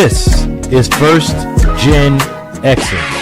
This is First Gen Xers.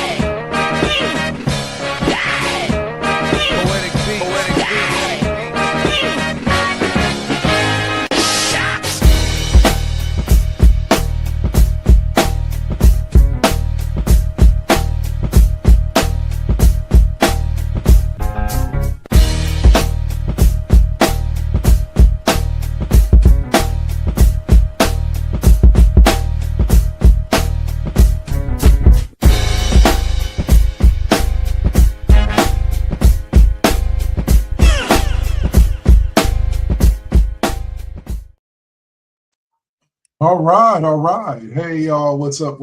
All right. Hey, y'all, what's up?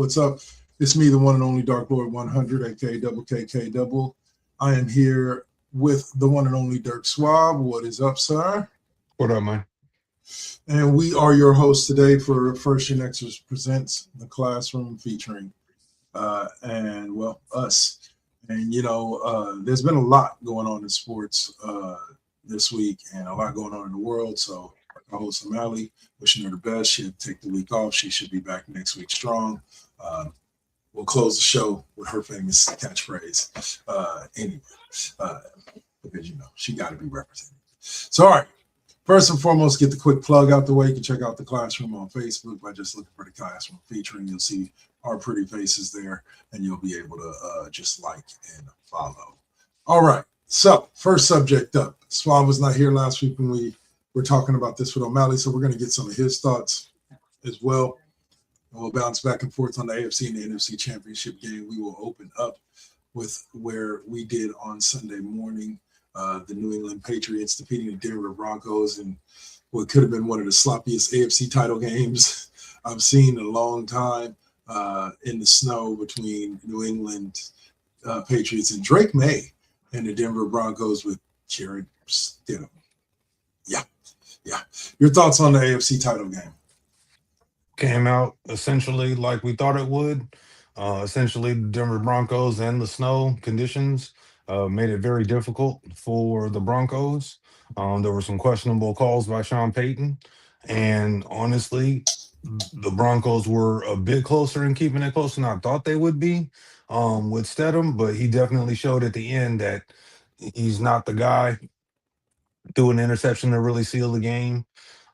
It's me, the one and only Dark Lord 100, aka Double KK Double. I am here with the one and only Dirk Swab. What is up, sir? What up, man? And we are your hosts today for First GenXers Presents the Classroom, featuring us. And, there's been a lot going on in sports this week and a lot going on in the world. So our host O'Malley, wishing her the best. She'll take the week off. She should be back next week strong. We'll close the show with her famous catchphrase. Because she got to be represented. So, all right. First and foremost, get the quick plug out the way. You can check out the Classroom on Facebook by just looking for the Classroom featuring. You'll see our pretty faces there, and you'll be able to just like and follow. All right. So, first subject up. Swab was not here last week when we were talking about this with O'Malley, so we're going to get some of his thoughts as well. And we'll bounce back and forth on the AFC and the NFC championship game. We will open up with where we did on Sunday morning, the New England Patriots defeating the Denver Broncos in what could have been one of the sloppiest AFC title games I've seen in a long time, in the snow between New England Patriots and Drake May and the Denver Broncos with Jarrett Stidham. Yeah. Your thoughts on the AFC title game? Came out essentially like we thought it would. Essentially, the Denver Broncos and the snow conditions made it very difficult for the Broncos. There were some questionable calls by Sean Payton. And honestly, the Broncos were a bit closer in keeping it closer than I thought they would be with Stidham. But he definitely showed at the end that he's not the guy. Threw an interception to really seal the game.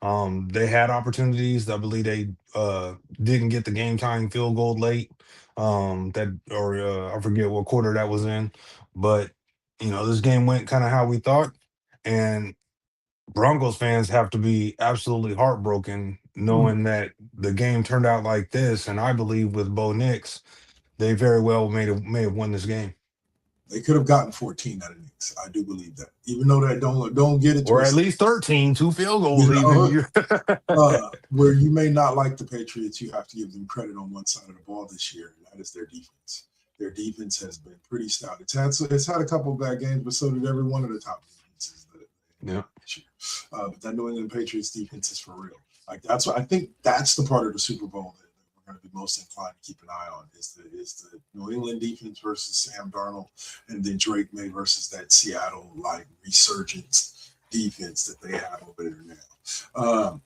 They had opportunities. I believe they didn't get the game time field goal late. I forget what quarter that was in. But this game went kind of how we thought. And Broncos fans have to be absolutely heartbroken knowing that the game turned out like this. And I believe with Bo Nix, they very well may have won this game. They could have gotten 14 out of Knicks. I do believe that. Even though that don't get it. Or at least 13, 2 field goals. Where you may not like the Patriots, you have to give them credit on one side of the ball this year, and that is their defense. Their defense has been pretty stout. It's had a couple of bad games, but so did every one of the top defenses this year. But that New England Patriots defense is for real. Like I think that's the part of the Super Bowl that we're going to be most inclined to keep an eye on is the New England defense versus Sam Darnold, and then Drake May versus that Seattle resurgence defense that they have over there now.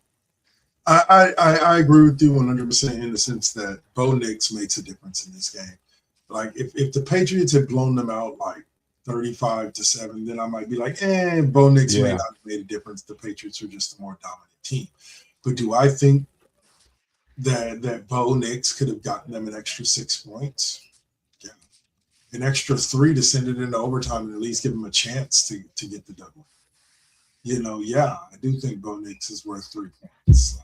I agree with you 100% in the sense that Bo Nix makes a difference in this game. Like if the Patriots had blown them out like 35-7, then I might be like, Bo Nix may not have made a difference. The Patriots are just a more dominant team. But do I think that Bo Nix could have gotten them an extra 6 points? Yeah. An extra 3 to send it into overtime and at least give them a chance to get the double. I do think Bo Nix is worth 3 points.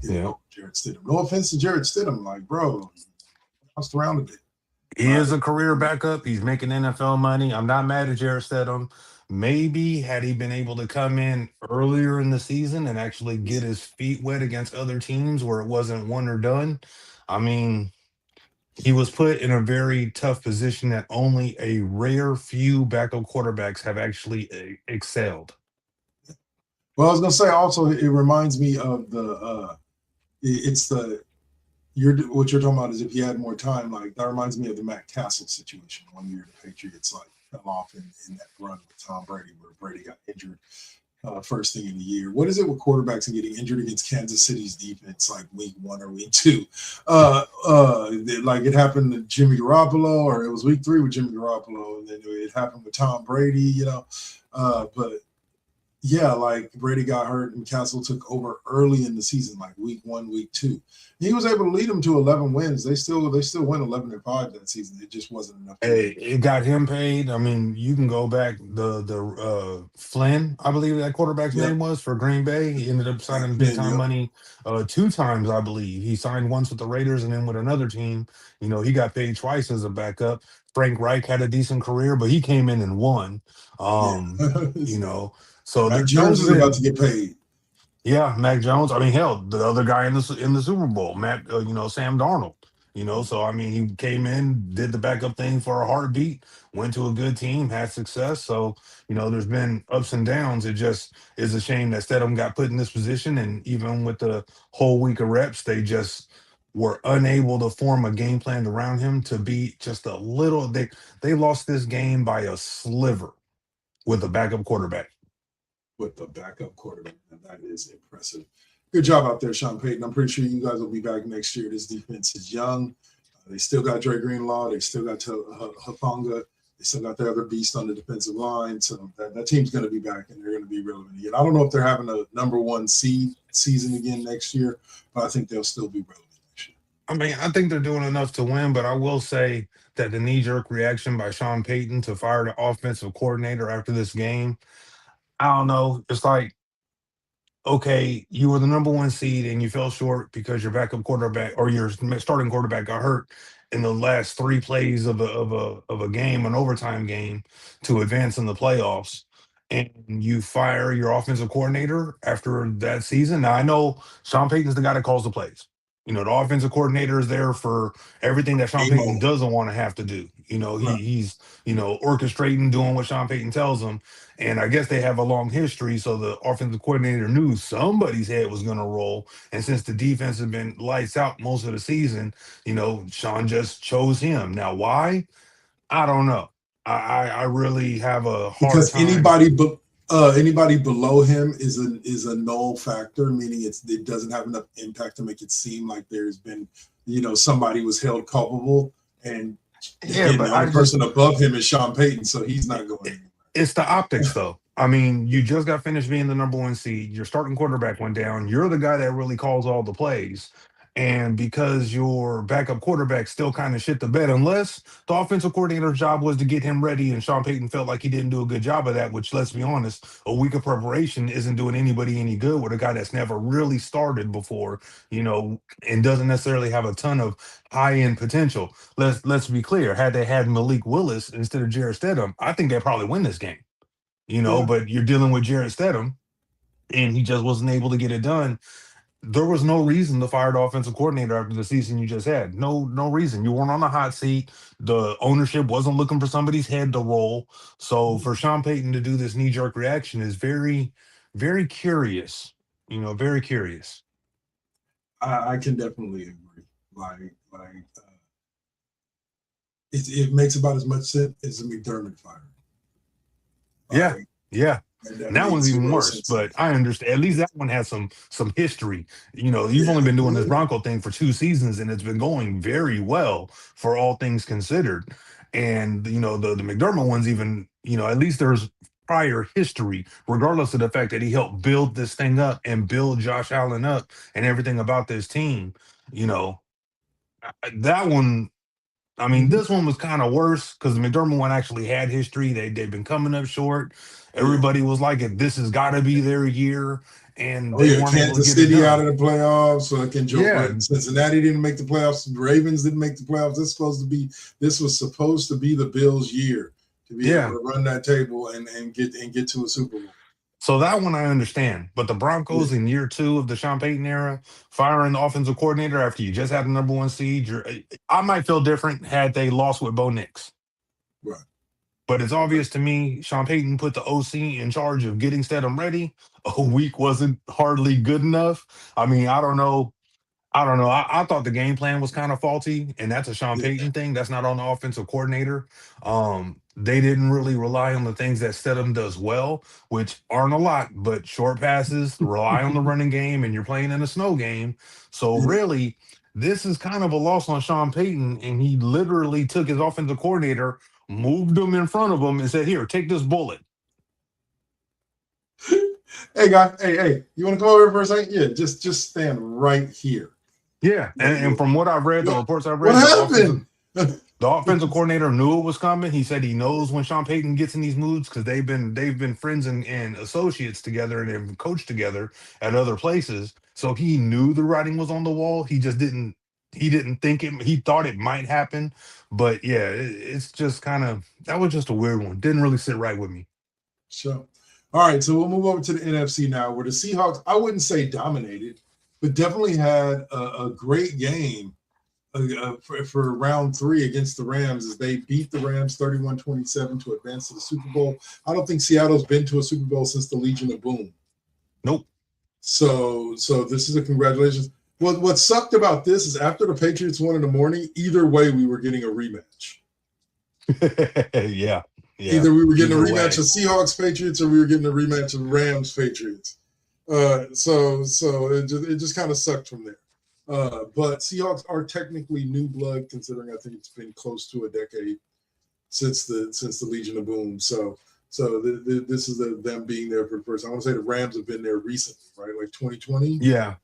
Jarrett Stidham. No offense to Jarrett Stidham. Like, bro, bounced around a bit. He is a career backup. He's making NFL money. I'm not mad at Jarrett Stidham. Maybe had he been able to come in earlier in the season and actually get his feet wet against other teams where it wasn't one or done. I mean, he was put in a very tough position that only a rare few backup quarterbacks have actually excelled. Well, I was going to say also, it reminds me of what you're talking about is if he had more time, like that reminds me of the Matt Castle situation. One year the Patriots fell off in that run with Tom Brady where Brady got injured first thing in the year. What is it with quarterbacks and getting injured against Kansas City's defense like week 1 or week 2? Like it happened to Jimmy Garoppolo, or it was week 3 with Jimmy Garoppolo, and then it happened with Tom Brady, but yeah, like Brady got hurt and Castle took over early in the season, like week 1, week 2. He was able to lead them to 11 wins. They still went 11-5 that season. It just wasn't enough. Hey, it got him paid. I mean, you can go back the Flynn, I believe that quarterback's name was, for Green Bay. He ended up signing big time money 2 times, I believe. He signed once with the Raiders and then with another team. He got paid twice as a backup. Frank Reich had a decent career, but he came in and won. So Mac Jones is about to get paid. Yeah, Mac Jones. I mean, hell, the other guy in the Super Bowl, Sam Darnold. So I mean, he came in, did the backup thing for a heartbeat, went to a good team, had success. So there's been ups and downs. It just is a shame that Stedham got put in this position, and even with the whole week of reps, they just were unable to form a game plan around him to be just a little. They lost this game by a sliver with a backup quarterback. With the backup quarterback, and that is impressive. Good job out there, Sean Payton. I'm pretty sure you guys will be back next year. This defense is young. They still got Dre Greenlaw. They still got Hufanga. They still got the other beast on the defensive line. So that team's going to be back, and they're going to be relevant again. I don't know if they're having a number 1 seed season again next year, but I think they'll still be relevant next year. I mean, I think they're doing enough to win, but I will say that the knee-jerk reaction by Sean Payton to fire the offensive coordinator after this game, I don't know. It's like, okay, you were the number 1 seed and you fell short because your backup quarterback or your starting quarterback got hurt in the last 3 plays of a game, an overtime game, to advance in the playoffs. And you fire your offensive coordinator after that season. Now, I know Sean Payton's the guy that calls the plays. The offensive coordinator is there for everything that Sean Payton doesn't want to have to do. He's orchestrating, doing what Sean Payton tells him. And I guess they have a long history, so the offensive coordinator knew somebody's head was going to roll. And since the defense had been lights out most of the season, Sean just chose him. Now, why? I don't know. I really have a hard time. Anybody below him is a null factor, meaning it doesn't have enough impact to make it seem like there's been, somebody was held culpable, and the only person above him is Sean Payton, so he's not going anywhere. It's the optics, though. I mean, you just got finished being the number 1 seed. Your starting quarterback went down. You're the guy that really calls all the plays. And because your backup quarterback still kind of shit the bed, unless the offensive coordinator's job was to get him ready, and Sean Payton felt like he didn't do a good job of that, which, let's be honest, a week of preparation isn't doing anybody any good with a guy that's never really started before, and doesn't necessarily have a ton of high-end potential. Let's be clear. Had they had Malik Willis instead of Jarrett Stidham, I think they probably win this game. But you're dealing with Jarrett Stidham, and he just wasn't able to get it done. There was no reason to fire the offensive coordinator after the season you just had. No reason. You weren't on the hot seat. The ownership wasn't looking for somebody's head to roll. So for Sean Payton to do this knee-jerk reaction is very, very curious. Very curious. I can definitely agree. It makes about as much sense as a McDermott fire. Yeah. That one's even worse, but I understand. At least that one has some history. You've only been doing this Bronco thing for 2 seasons, and it's been going very well for all things considered. And the McDermott one's even, at least there's prior history, regardless of the fact that he helped build this thing up and build Josh Allen up and everything about this team. That one. I mean, this one was kind of worse because the McDermott one actually had history. They've been coming up short. Everybody was like, "This has got to be their year," and they weren't able to Kansas get City it done. out of the playoffs. So I can joke. Cincinnati didn't make the playoffs. The Ravens didn't make the playoffs. This was supposed to be the Bills' year to be able to run that table and get to a Super Bowl. So that one I understand, but the Broncos in year 2 of the Sean Payton era, firing the offensive coordinator after you just had the number 1 seed, I might feel different had they lost with Bo Nix. Right. But it's obvious to me, Sean Payton put the OC in charge of getting Stedham ready. A week wasn't hardly good enough. I mean, I don't know. I don't know. I thought the game plan was kind of faulty, and that's a Sean Yeah. Payton thing. That's not on the offensive coordinator. They didn't really rely on the things that Stidham does well, which aren't a lot, but short passes, rely on the running game, and you're playing in a snow game. So Yeah. really, this is kind of a loss on Sean Payton, and he literally took his offensive coordinator, moved him in front of him, and said, "Here, take this bullet." Hey, guy. Hey, you want to come over for a second? Yeah, just stand right here. Yeah, and from what I've read, the What, reports I've what read, happened? the offensive coordinator knew it was coming. He said he knows when Sean Payton gets in these moods because they've been friends and associates together and have coached together at other places. So he knew the writing was on the wall. He didn't think it. He thought it might happen, but yeah, it's just kind of that was just a weird one. Didn't really sit right with me. Sure. All right, so we'll move over to the NFC now, where the Seahawks, I wouldn't say dominated, but definitely had a great game for round 3 against the Rams as they beat the Rams 31-27 to advance to the Super Bowl. I don't think Seattle's been to a Super Bowl since the Legion of Boom. Nope. So this is a congratulations. What sucked about this is after the Patriots won in the morning, either way we were getting a rematch. Yeah. Either we were getting a Either rematch way. of Seahawks Patriots or we were getting a rematch of Rams Patriots. So it just kind of sucked from there. But Seahawks are technically new blood, considering I think it's been close to a decade since the Legion of Boom. So this is them being there for the first. I want to say the Rams have been there recently, right? Like 2020. Yeah.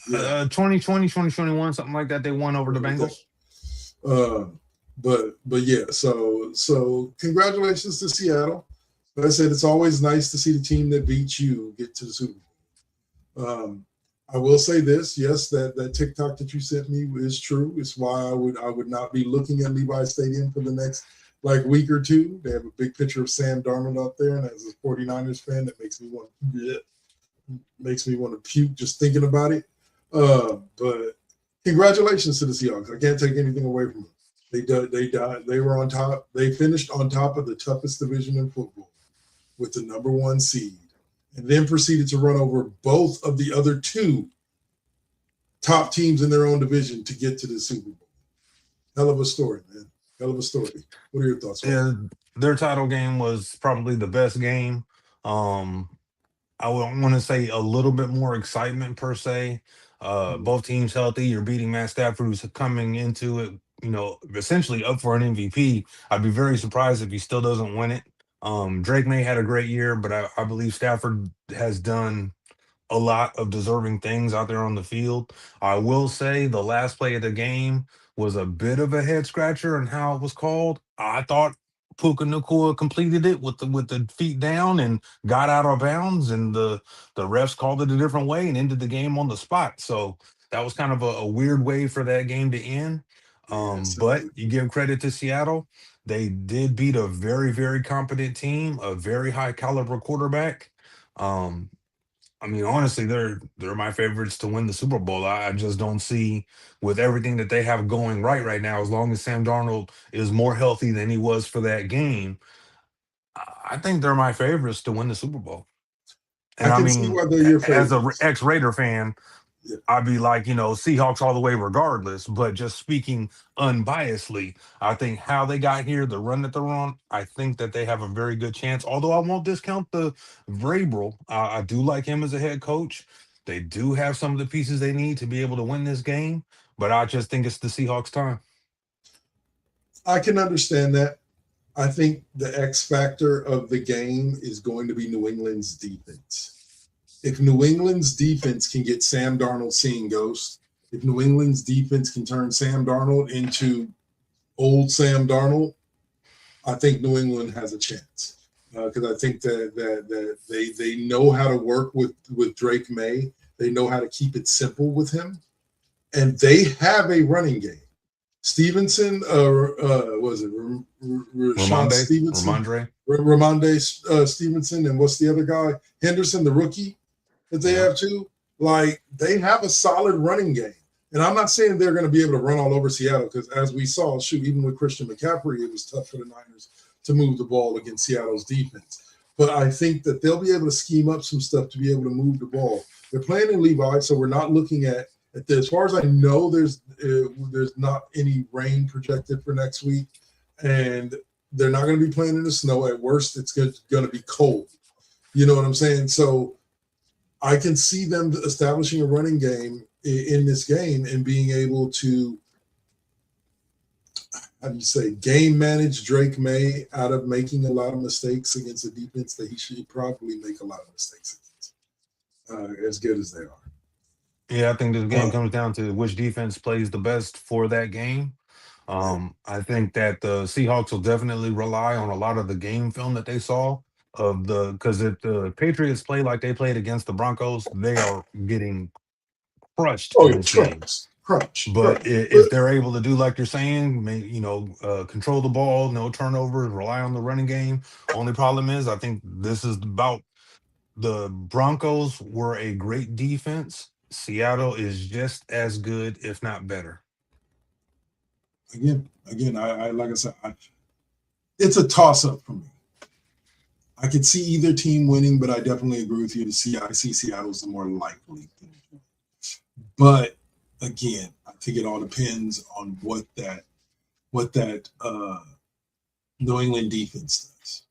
Yeah. 2020, 2021, something like that. They won over the Bengals. But yeah, so congratulations to Seattle. Like I said, it's always nice to see the team that beats you get to the Super Bowl. I will say this, yes, that TikTok that you sent me is true. It's why I would not be looking at Levi Stadium for the next week or two. They have a big picture of Sam Darnold out there, and as a 49ers fan, that makes me want to puke just thinking about it. But congratulations to the Seahawks. I can't take anything away from them. They were on top. They finished on top of the toughest division in football with the number 1 seed, and then proceeded to run over both of the other 2 top teams in their own division to get to the Super Bowl. Hell of a story, man. Hell of a story. What are your thoughts? Yeah, their title game was probably the best game. I would want to say a little bit more excitement per se. Both teams healthy. You're beating Matt Stafford, who's coming into it, essentially up for an MVP. I'd be very surprised if he still doesn't win it. Drake May had a great year, but I believe Stafford has done a lot of deserving things out there on the field. I will say the last play of the game was a bit of a head scratcher and how it was called. I thought Puka Nacua completed it with the feet down and got out of bounds, and the refs called it a different way and ended the game on the spot. So that was kind of a weird way for that game to end. But you give credit to Seattle. They did beat a very, very competent team, a very high caliber quarterback. I mean, honestly, they're my favorites to win the Super Bowl. I just don't see with everything that they have going right now. As long as Sam Darnold is more healthy than he was for that game, I think they're my favorites to win the Super Bowl. I And I can see mean, why they're your as a favorites. ex-Raider fan, Yeah. I'd be like, Seahawks all the way regardless. But just speaking unbiasedly, I think how they got here, the run that they're on, I think that they have a very good chance. Although I won't discount the Vrabel. I do like him as a head coach. They do have some of the pieces they need to be able to win this game. But I just think it's the Seahawks' time. I can understand that. I think the X factor of the game is going to be New England's defense. If New England's defense can get Sam Darnold seeing ghosts, if New England's defense can turn Sam Darnold into old Sam Darnold, I think New England has a chance. Because I think that they know how to work with Drake May. They know how to keep it simple with him. And they have a running game. Stevenson, was it Rashawn Stevenson? Ramondre Stevenson, and what's the other guy? Henderson, the rookie that they have too. They have a solid running game. And I'm not saying they're going to be able to run all over Seattle because, as we saw, even with Christian McCaffrey, it was tough for the Niners to move the ball against Seattle's defense. But I think that they'll be able to scheme up some stuff to be able to move the ball. They're playing in Levi, so we're not looking at As far as I know, there's not any rain projected for next week, and they're not going to be playing in the snow. At worst, it's going to be cold. You know what I'm saying? So I can see them establishing a running game in this game and being able to, how do you say, game manage Drake May out of making a lot of mistakes against a defense that he should probably make a lot of mistakes against, as good as they are. Yeah, I think this game comes down to which defense plays the best for that game. I think that the Seahawks will definitely rely on a lot of the game film that they saw because if the Patriots play like they played against the Broncos, they are getting crushed Oh, in yeah, this game. crunch. But if they're able to do like you're saying, control the ball, no turnovers, rely on the running game. Only problem is, I think this is about the Broncos were a great defense. Seattle is just as good, if not better. Again, I like I said, it's a toss-up for me. I could see either team winning, but I definitely agree with you. I see Seattle's the more likely thing. But again, I think it all depends on what that New England defense does.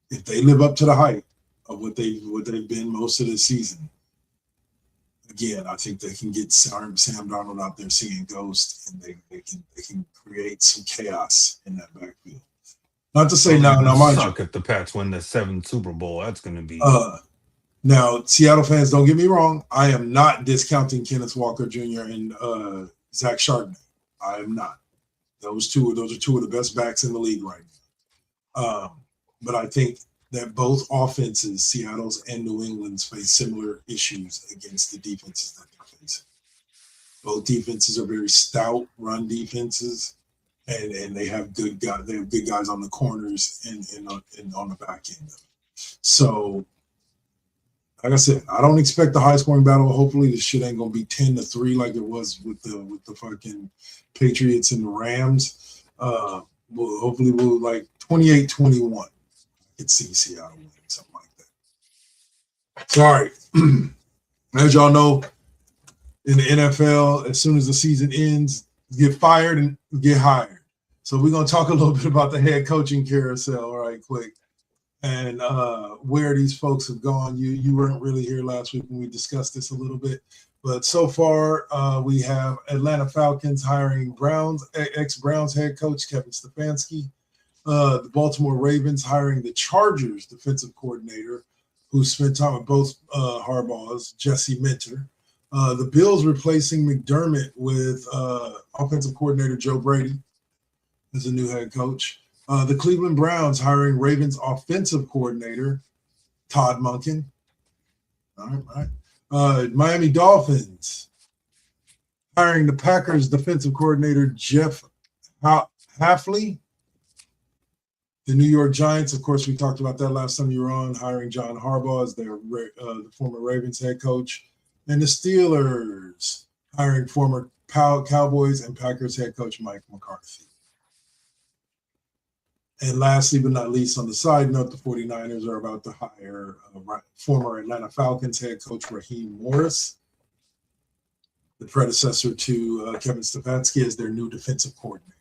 If they live up to the hype of what they've been most of the season, again, I think they can get Sam Darnold out there seeing ghosts, and they can create some chaos in that backfield. Not to say now, mind you, if the Pats win the 7th Super Bowl, that's going to be. Now, Seattle fans, don't get me wrong. I am not discounting Kenneth Walker Jr. and Zach Charbonnet. I am not. Those are two of the best backs in the league right now. But I think that both offenses, Seattle's and New England's, face similar issues against the defenses that they're facing. Both defenses are very stout run defenses, and they have good guys. They have good guys on the corners and on the back end. So, like I said, I don't expect a high scoring battle. Hopefully, this shit ain't gonna be 10-3 like it was with the fucking Patriots and the Rams. Hopefully we'll like 28-21. I could see Seattle winning something like that. Sorry. As y'all know, in the NFL, as soon as the season ends, get fired and get hired. So we're gonna talk a little bit about the head coaching carousel, right quick. And where these folks have gone. You weren't really here last week when we discussed this a little bit, but so far we have Atlanta Falcons hiring ex-Browns head coach Kevin Stefanski, the Baltimore Ravens hiring the Chargers defensive coordinator, who spent time with both Harbaugh's, Jesse Minter. The Bills replacing McDermott with offensive coordinator Joe Brady as a new head coach. The Cleveland Browns hiring Ravens offensive coordinator Todd Monken. All right. Miami Dolphins hiring the Packers defensive coordinator Jeff Hafley. The New York Giants, of course, we talked about that last time you were on, hiring John Harbaugh as their the former Ravens head coach. And the Steelers hiring former Cowboys and Packers head coach Mike McCarthy. And lastly, but not least, on the side note, the 49ers are about to hire former Atlanta Falcons head coach Raheem Morris, the predecessor to Kevin Stefanski, as their new defensive coordinator.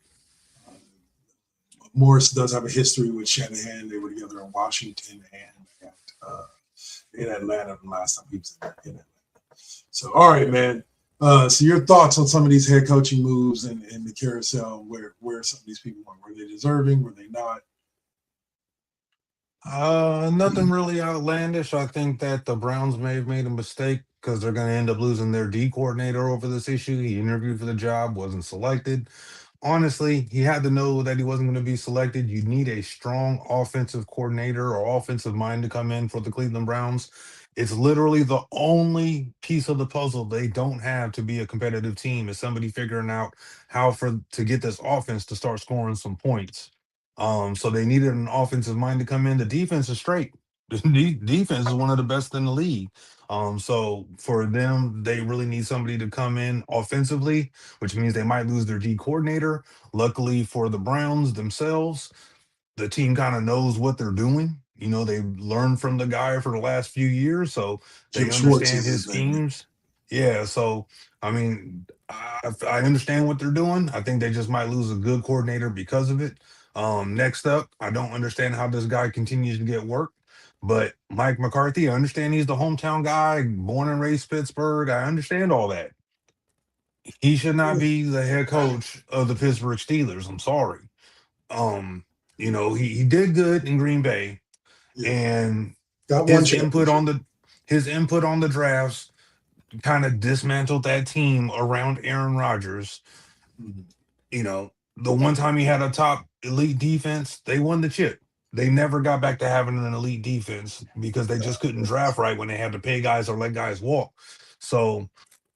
Morris does have a history with Shanahan. They were together in Washington and in Atlanta the last time he was in Atlanta. So, all right, man. So your thoughts on some of these head coaching moves and the carousel, where some of these people went? Were they deserving? Were they not? Nothing really outlandish. I think that the Browns may have made a mistake because they're going to end up losing their D coordinator over this issue. He interviewed for the job, wasn't selected. Honestly, he had to know that he wasn't going to be selected. You need a strong offensive coordinator or offensive mind to come in for the Cleveland Browns. It's literally the only piece of the puzzle they don't have to be a competitive team is somebody figuring out how to get this offense to start scoring some points. So they needed an offensive mind to come in. The defense is straight. The defense is one of the best in the league. So for them, they really need somebody to come in offensively, which means they might lose their D coordinator. Luckily for the Browns themselves, the team kind of knows what they're doing. You know, they've learned from the guy for the last few years, so they Jim Schwartz understand his is his name. schemes. Yeah, so I mean, I understand what they're doing. I think they just might lose a good coordinator because of it. Next up, I don't understand how this guy continues to get work. But Mike McCarthy, I understand he's the hometown guy, born and raised Pittsburgh. I understand all that. He should not be the head coach of the Pittsburgh Steelers. I'm sorry. Um, he did good in Green Bay, Yeah, and got one his input championship. on the his input on the drafts kind of dismantled that team around Aaron Rodgers. Mhm. The one time he had a top elite defense, they won the chip. They never got back to having an elite defense because they just couldn't draft right when they had to pay guys or let guys walk. So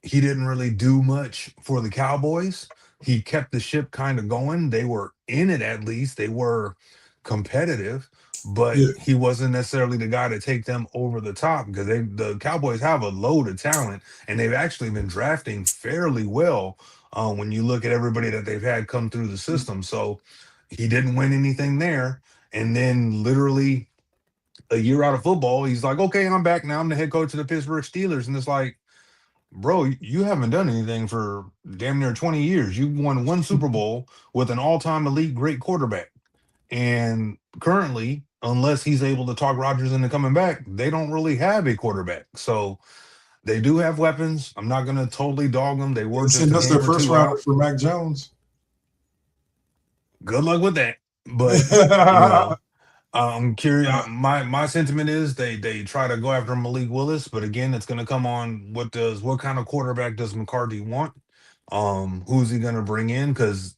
he didn't really do much for the Cowboys. He kept the ship kind of going. They were in it at least. They were competitive, but Yeah, he wasn't necessarily the guy to take them over the top because the Cowboys have a load of talent and they've actually been drafting fairly well when you look at everybody that they've had come through the system. So he didn't win anything there. And then literally a year out of football, he's like, okay, I'm back now. I'm the head coach of the Pittsburgh Steelers. And it's like, bro, you haven't done anything for damn near 20 years. You won one Super Bowl with an all-time elite great quarterback. And currently, unless he's able to talk Rodgers into coming back, they don't really have a quarterback. So they do have weapons. I'm not going to totally dog them. They were and just send a us their game or first two rounder out. for Mac Jones. Good luck with that. But you know, I'm curious. My sentiment is they try to go after Malik Willis, but again, it's going to come on what kind of quarterback does McCarthy want? Who's he going to bring in? Because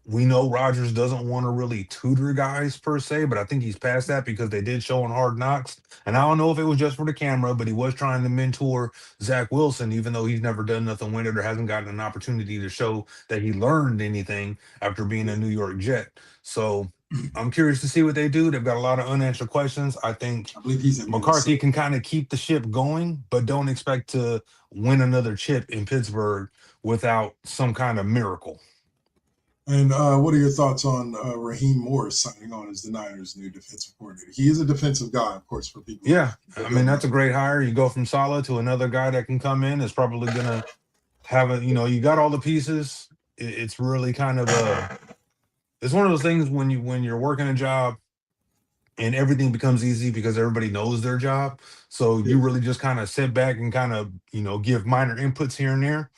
we know Rodgers doesn't want to really tutor guys per se, but I think he's past that because they did show on Hard Knocks. And I don't know if it was just for the camera, but he was trying to mentor Zach Wilson, even though he's never done nothing with it or hasn't gotten an opportunity to show that he learned anything after being a New York Jet. So I'm curious to see what they do. They've got a lot of unanswered questions. I think I believe he's in McCarthy Minnesota. can kind of keep the ship going, but don't expect to win another chip in Pittsburgh without some kind of miracle. And what are your thoughts on Raheem Morris signing on as the Niners' new defensive coordinator? He is a defensive guy, of course, for people Yeah, I that mean don't that's a know. great hire. You go from Salah to another guy that can come in is probably gonna have you got all the pieces. It's really kind of it's one of those things when you're working a job and everything becomes easy because everybody knows their job. So Yeah, you really just kind of sit back and kind of give minor inputs here and there.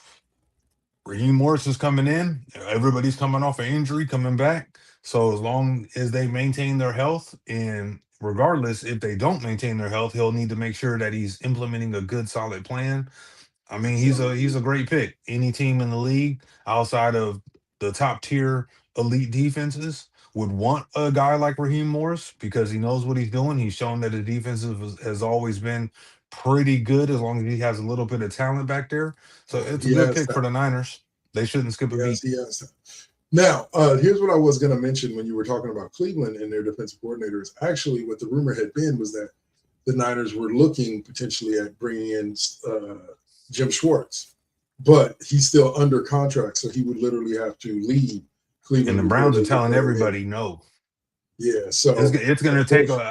Raheem Morris is coming in. Everybody's coming off an injury, coming back. So as long as they maintain their health, and regardless if they don't maintain their health, he'll need to make sure that he's implementing a good, solid plan. I mean, he's exactly. a great pick. Any team in the league outside of the top tier elite defenses would want a guy like Raheem Morris because he knows what he's doing. He's shown that the defense has always been pretty good as long as he has a little bit of talent back there. So Oh, it's a he good has pick for that. the Niners. They shouldn't skip a beat. He has that. Now, here's what I was going to mention when you were talking about Cleveland and their defensive coordinators. Actually, what the rumor had been was that the Niners were looking potentially at bringing in Jim Schwartz, but he's still under contract, so he would literally have to leave And Cleveland the before Browns they are would telling bring him in. everybody no. Yeah, It's, so it's gonna of take course,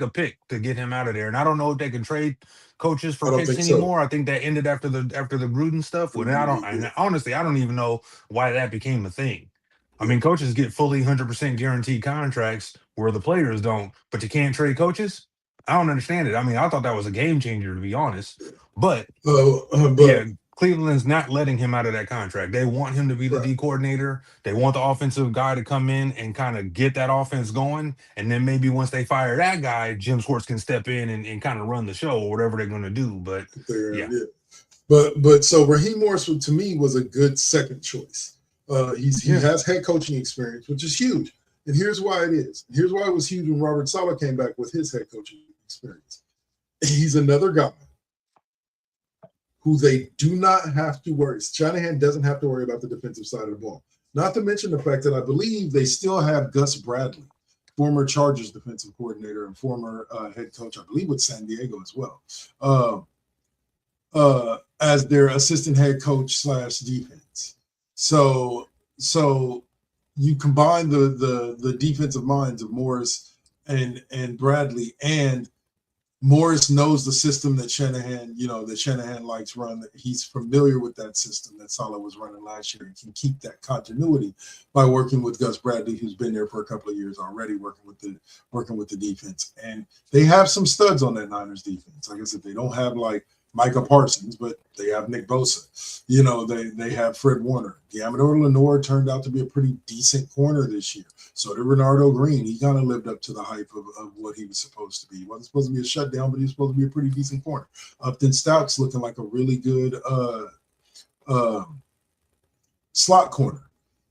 a pick to get him out of there, and I don't know if they can trade coaches for I don't picks think so. anymore. I think that ended after the Gruden stuff. When I don't, Yeah, and honestly, I don't even know why that became a thing. I yeah. mean, coaches get fully 100% guaranteed contracts where the players don't, but you can't trade coaches. I don't understand it. I mean, I thought that was a game changer to be honest, but But yeah, Cleveland's not letting him out of that contract. They want him to be the right, D coordinator. They want the offensive guy to come in and kind of get that offense going. And then maybe once they fire that guy, Jim Schwartz can step in and kind of run the show or whatever they're going to do. But there, yeah, yeah. But so Raheem Morris to me was a good second choice. He yeah, has head coaching experience, which is huge. And here's why it is. Here's why it was huge when Robert Saleh came back with his head coaching experience. He's another guy who they do not have to worry. Shanahan doesn't have to worry about the defensive side of the ball. Not to mention the fact that I believe they still have Gus Bradley, former Chargers defensive coordinator and former head coach, I believe with San Diego as well, as their assistant head coach slash defense. So you combine the defensive minds of Morris and Bradley and Morris knows the system that Shanahan likes run. He's familiar with that system that Saleh was running last year and can keep that continuity by working with Gus Bradley, who's been there for a couple of years already, working with the defense. And they have some studs on that Niners defense. Like I said, they don't have like Micah Parsons, but they have Nick Bosa. They have Fred Warner. Diamador Lenore turned out to be a pretty decent corner this year. So did Renardo Green. He kind of lived up to the hype of what he was supposed to be. He wasn't supposed to be a shutdown, but he was supposed to be a pretty decent corner. Upton Stout's looking like a really good slot corner,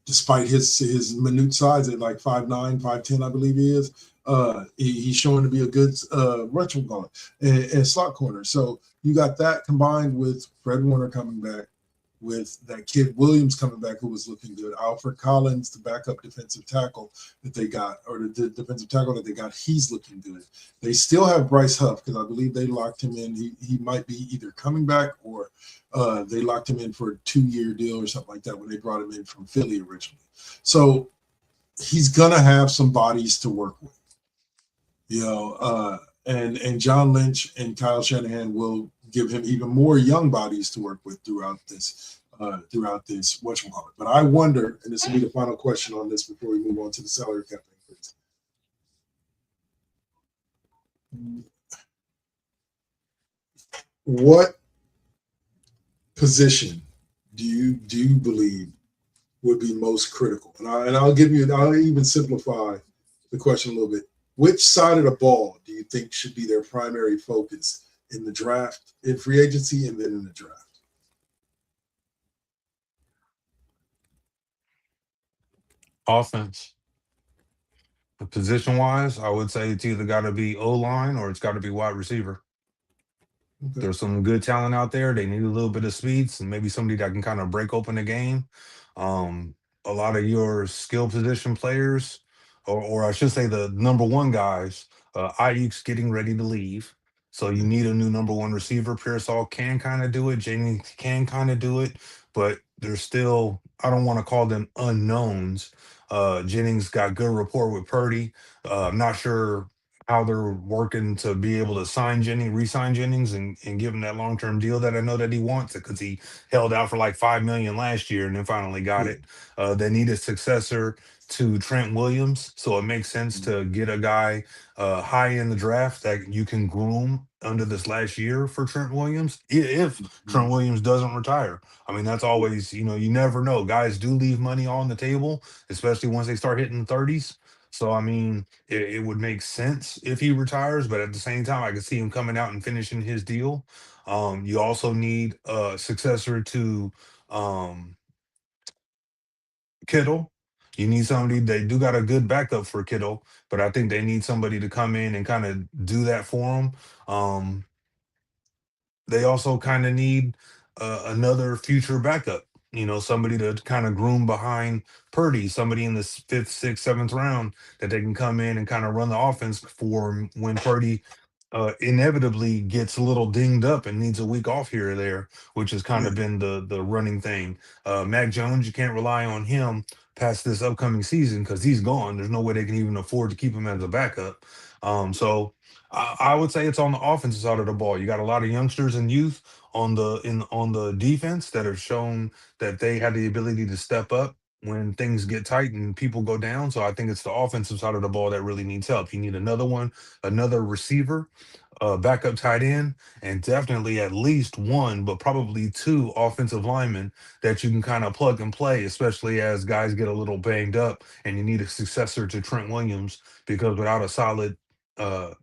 despite his minute size at like 5'9", 5'10", I believe he is. He's showing to be a good and slot corner. So you got that combined with Fred Warner coming back, with that kid Williams coming back, who was looking good. Alfred Collins, the backup defensive tackle that they got, or the defensive tackle that they got, he's looking good. They still have Bryce Huff, because I believe they locked him in. He might be either coming back or they locked him in for a 2-year deal or something like that when they brought him in from Philly originally. So he's gonna have some bodies to work with, and John Lynch and Kyle Shanahan will give him even more young bodies to work with throughout this whatchamacallit. But I wonder, and this will be the final question on this before we move on to the salary cap increase. What position do you believe would be most critical? And I'll even simplify the question a little bit. Which side of the ball do you think should be their primary focus in the draft, in free agency, and then in the draft? Offense. Position-wise, I would say it's either got to be O-line or it's got to be wide receiver. Okay. There's some good talent out there. They need a little bit of speeds and maybe somebody that can kind of break open the game. A lot of your skill position players, or I should say the number one guys, Ayuk's getting ready to leave. So you need a new number one receiver. Pearsall can kind of do it. Jennings can kind of do it, but there's still, I don't want to call them unknowns. Jennings got good rapport with Purdy. I'm not sure how they're working to be able to re-sign Jennings and give him that long-term deal that I know that he wants, because he held out for like $5 million last year and then finally got it. They need a successor to Trent Williams, so it makes sense to get a guy high in the draft that you can groom under this last year for Trent Williams if Trent Williams doesn't retire. I mean, that's always, you never know. Guys do leave money on the table, especially once they start hitting the 30s. So, I mean, it would make sense if he retires, but at the same time, I could see him coming out and finishing his deal. You also need a successor to Kittle. You need somebody. They do got a good backup for Kittle, but I think they need somebody to come in and kind of do that for them. They also kind of need another future backup. Somebody to kind of groom behind Purdy, somebody in the fifth, sixth, seventh round that they can come in and kind of run the offense for when Purdy inevitably gets a little dinged up and needs a week off here or there, which has kind of been the running thing. Mac Jones, you can't rely on him past this upcoming season because he's gone. There's no way they can even afford to keep him as a backup. So I would say it's on the offensive side of the ball. You got a lot of youngsters and youth on the defense that have shown that they have the ability to step up when things get tight and people go down. So I think it's the offensive side of the ball that really needs help. You need another receiver, backup tight end, and definitely at least one, but probably two offensive linemen that you can kind of plug and play, especially as guys get a little banged up and you need a successor to Trent Williams, because without a solid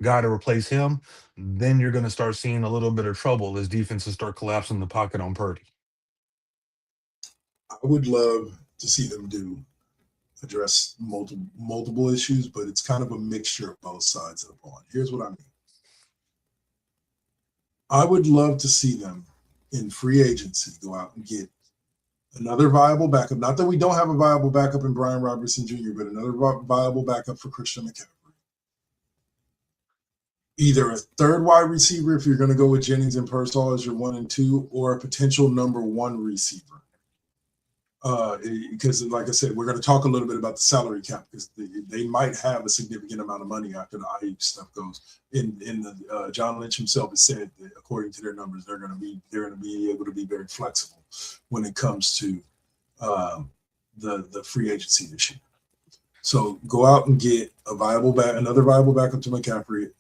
guy to replace him, then you're going to start seeing a little bit of trouble as defenses start collapsing the pocket on Purdy. I would love to see them address multiple issues, but it's kind of a mixture of both sides of the ball. Here's what I mean. I would love to see them in free agency go out and get another viable backup. Not that we don't have a viable backup in Brian Robertson Jr., but another viable backup for Christian McCaffrey. Either a third wide receiver, if you're going to go with Jennings and Pearsall as your 1 and 2, or a potential number one receiver. because like I said, we're going to talk a little bit about the salary cap because they might have a significant amount of money after the IE stuff goes. In the John Lynch himself has said that according to their numbers, they're going to be able to be very flexible when it comes to the free agency this year. So go out and get another viable backup to McCaffrey,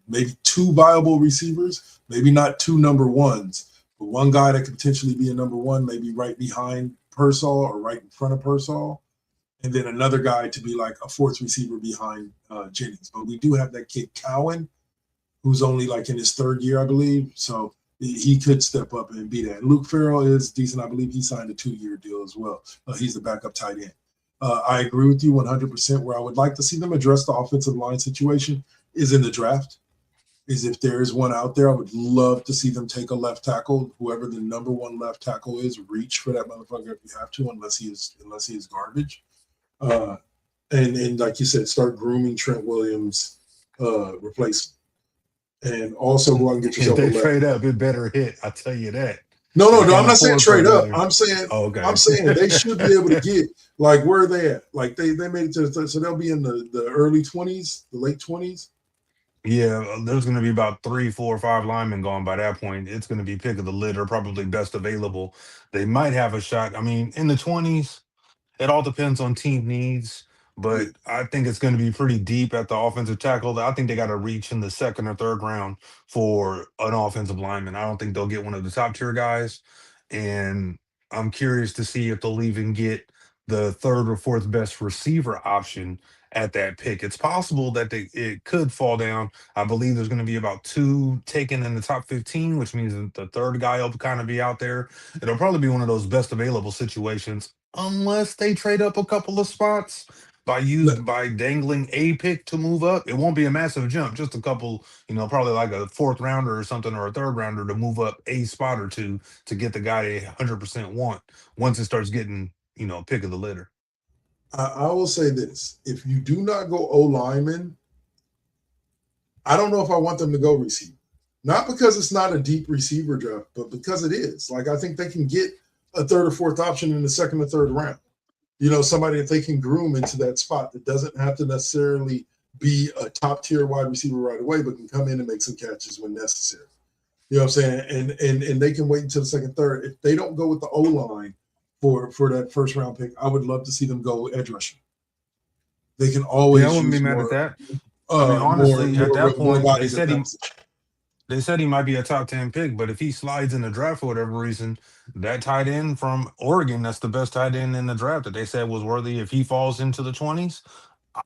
maybe 2 viable receivers, maybe not 2 number ones, but one guy that could potentially be a number 1, maybe right behind Pearsall or right in front of Pearsall, and then another guy to be like a 4th receiver behind Jennings. But we do have that kid Cowan, who's only like in his 3rd year, I believe. So he could step up and be that. And Luke Farrell is decent. I believe he signed a 2-year deal as well. He's the backup tight end. I agree with you 100%. Where I would like to see them address the offensive line situation is in the draft. Is if there is one out there, I would love to see them take a left tackle. Whoever the number 1 left tackle is, reach for that motherfucker if you have to, unless he is garbage. And like you said, start grooming Trent Williams' replacement. And also go out and get yourself if they trade up, it better hit. I tell you that. No, I'm not saying trade up. I'm saying okay. I'm saying they should be able to get like where are they at? Like they made it to so they'll be in the early 20s, the late 20s. Yeah, there's going to be about 3, 4, 5 linemen gone by that point. It's going to be pick of the litter, probably best available. They might have a shot. I mean, in the 20s, it all depends on team needs, but I think it's going to be pretty deep at the offensive tackle. I think they got to reach in the 2nd or 3rd round for an offensive lineman. I don't think they'll get one of the top tier guys. And I'm curious to see if they'll even get the 3rd or 4th best receiver option at that pick. It's possible that it could fall down. I believe there's going to be about 2 taken in the top 15, which means that the 3rd guy will kind of be out there. It'll probably be one of those best available situations, unless they trade up a couple of spots by dangling a pick to move up. It won't be a massive jump, just a couple, probably like a 4th rounder or something, or a 3rd rounder to move up a spot or 2 to get the guy they 100% want once it starts getting, pick of the litter. I will say this: if you do not go O lineman, I don't know if I want them to go receiver. Not because it's not a deep receiver draft, but because it is. Like I think they can get a 3rd or 4th option in the 2nd or 3rd round. Somebody that they can groom into that spot that doesn't have to necessarily be a top tier wide receiver right away, but can come in and make some catches when necessary. You know what I'm saying? And they can wait until the 2nd, 3rd. If they don't go with the O line for that 1st round pick, I would love to see them go edge rusher. They can always. I wouldn't be mad at that. I mean, honestly, at that point, they said he might be a top 10 pick, but if he slides in the draft for whatever reason, that tight end from Oregon, that's the best tight end in the draft that they said was worthy. If he falls into the 20s,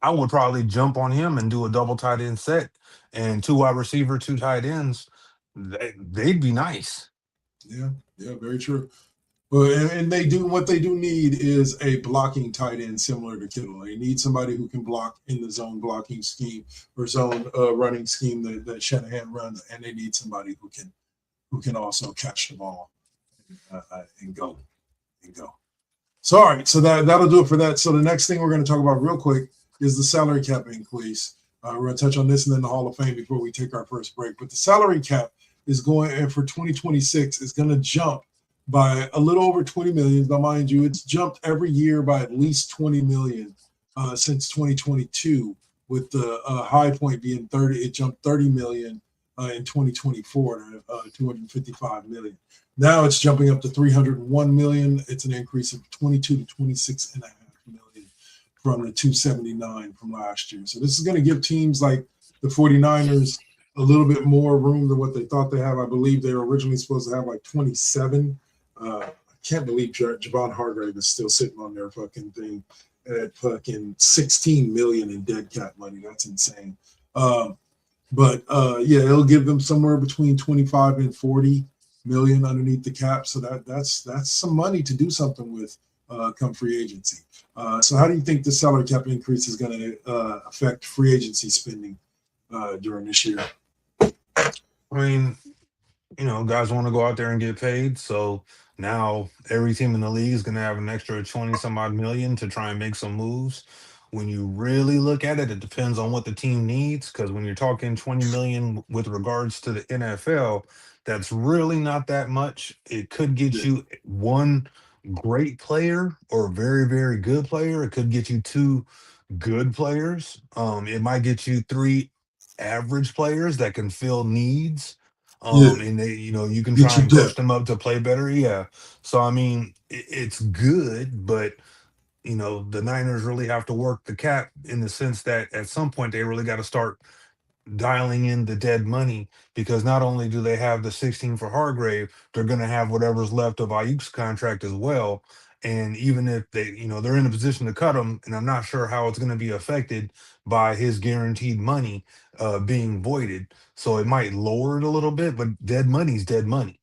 I would probably jump on him and do a double tight end set and 2 wide receiver, 2 tight ends. They'd be nice. Yeah, very true. Well, and what they do need is a blocking tight end similar to Kittle. They need somebody who can block in the zone blocking scheme or zone running scheme that Shanahan runs, and they need somebody who can also catch the ball and go. So all right, so that'll do it for that. So the next thing we're going to talk about real quick is the salary cap increase. We're going to touch on this and then the Hall of Fame before we take our first break. But the salary cap is going, and for 2026 is going to jump by a little over 20 million. Now, mind you, it's jumped every year by at least 20 million since 2022, with the high point being 30. It jumped 30 million in 2024 to 255 million. Now it's jumping up to 301 million. It's an increase of 22 to 26.5 million from the 279 from last year. So this is going to give teams like the 49ers a little bit more room than what they thought they have. I believe they were originally supposed to have like 27. I can't believe Javon Hargrave is still sitting on their fucking thing at fucking 16 million in dead cap money. That's insane. But it'll give them somewhere between 25 and 40 million underneath the cap. So that's some money to do something with come free agency. So how do you think the salary cap increase is going to affect free agency spending during this year? I mean, guys want to go out there and get paid. So now every team in the league is going to have an extra 20 some odd million to try and make some moves. When you really look at it, it depends on what the team needs. Because when you're talking 20 million with regards to the NFL, that's really not that much. It could get you one great player or very, very good player. It could get you two good players. It might get you three average players that can fill needs. Yeah, And they, you can get try you and coach depth. them up to play better. Yeah. So I mean, it's good, but the Niners really have to work the cap in the sense that at some point they really got to start dialing in the dead money, because not only do they have the 16 for Hargrave, they're going to have whatever's left of Ayuk's contract as well. And even if they're in a position to cut him, and I'm not sure how it's going to be affected by his guaranteed money being voided. So it might lower it a little bit, but dead money's dead money,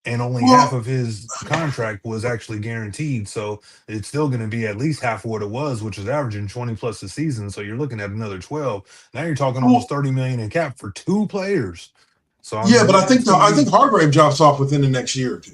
and only half Well, of his contract was actually guaranteed. So it's still going to be at least half of what it was, which is averaging 20 plus a season. So you're looking at another 12. Now you're talking almost well, 30 million in cap for two players. So I yeah, mean, but it's going to I think be, Hargrave drops off within the next year or two.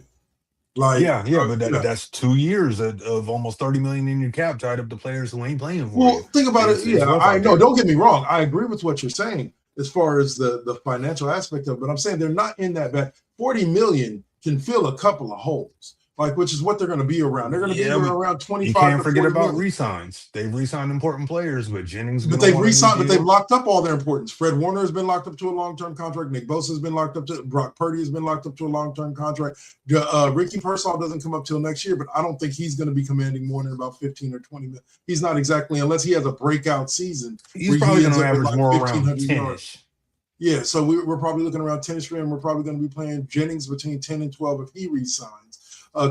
Like, yeah, but you know, that's 2 years of almost 30 million in your cap tied up to players who ain't playing for you. well, think about it. It's Yeah, rough I out know. there. Don't get me wrong. I agree with what you're saying as far as the financial aspect of it. But I'm saying they're not in that bad. 40 million can fill a couple of holes, like which is what they're going to be around. They're going to be Yeah, there but around you 25 can't to forget 40 about million. re-signs. They've re-signed important players, but Jennings But going to they've want a new re-signed, but they've deal. locked up all their importance. Fred Warner has been locked up to a long-term contract. Nick Bosa has been locked up to. Brock Purdy has been locked up to a long-term contract. Ricky Pearsall doesn't come up till next year, but I don't think he's going to be commanding more than about 15 or 20 million. He's not exactly, unless he has a breakout season He's where probably he going ends to up with average like more around 1,500 yards. 10ish. Yeah, so we're probably looking around 10 and we're probably going to be playing Jennings between 10 and 12 if he resigns.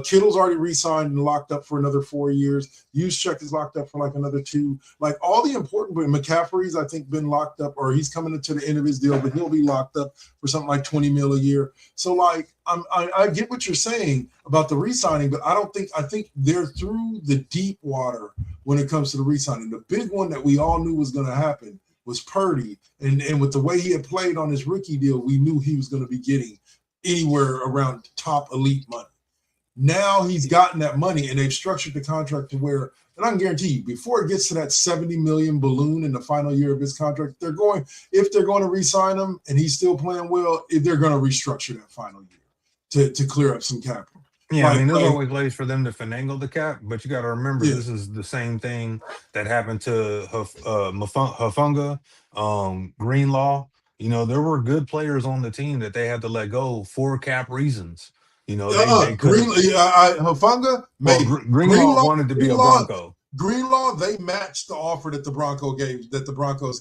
Kittle's already re-signed and locked up for another 4 years. Juszczyk is locked up for like another 2. Like all the important, but McCaffrey's I think been locked up, or he's coming into the end of his deal, but he'll be locked up for something like 20 mil a year. So like I get what you're saying about the re-signing, but I think they're through the deep water when it comes to the re-signing. The big one that we all knew was going to happen was Purdy, and with the way he had played on his rookie deal, we knew he was going to be getting anywhere around top elite money. Now he's gotten that money, and they've structured the contract to where, and I can guarantee you, before it gets to that 70 million balloon in the final year of his contract, if they're going to re-sign him and he's still playing well, they're going to restructure that final year to clear up some capital. Yeah, I mean, there's always ways for them to finagle the cap, but you got to remember Yeah, this is the same thing that happened to Hafunga, Greenlaw. There were good players on the team that they had to let go for cap reasons. They could have. Hufanga, Well, maybe Greenlaw Greenlaw, wanted to be a Greenlaw, Bronco. Greenlaw. They matched the offer that the Broncos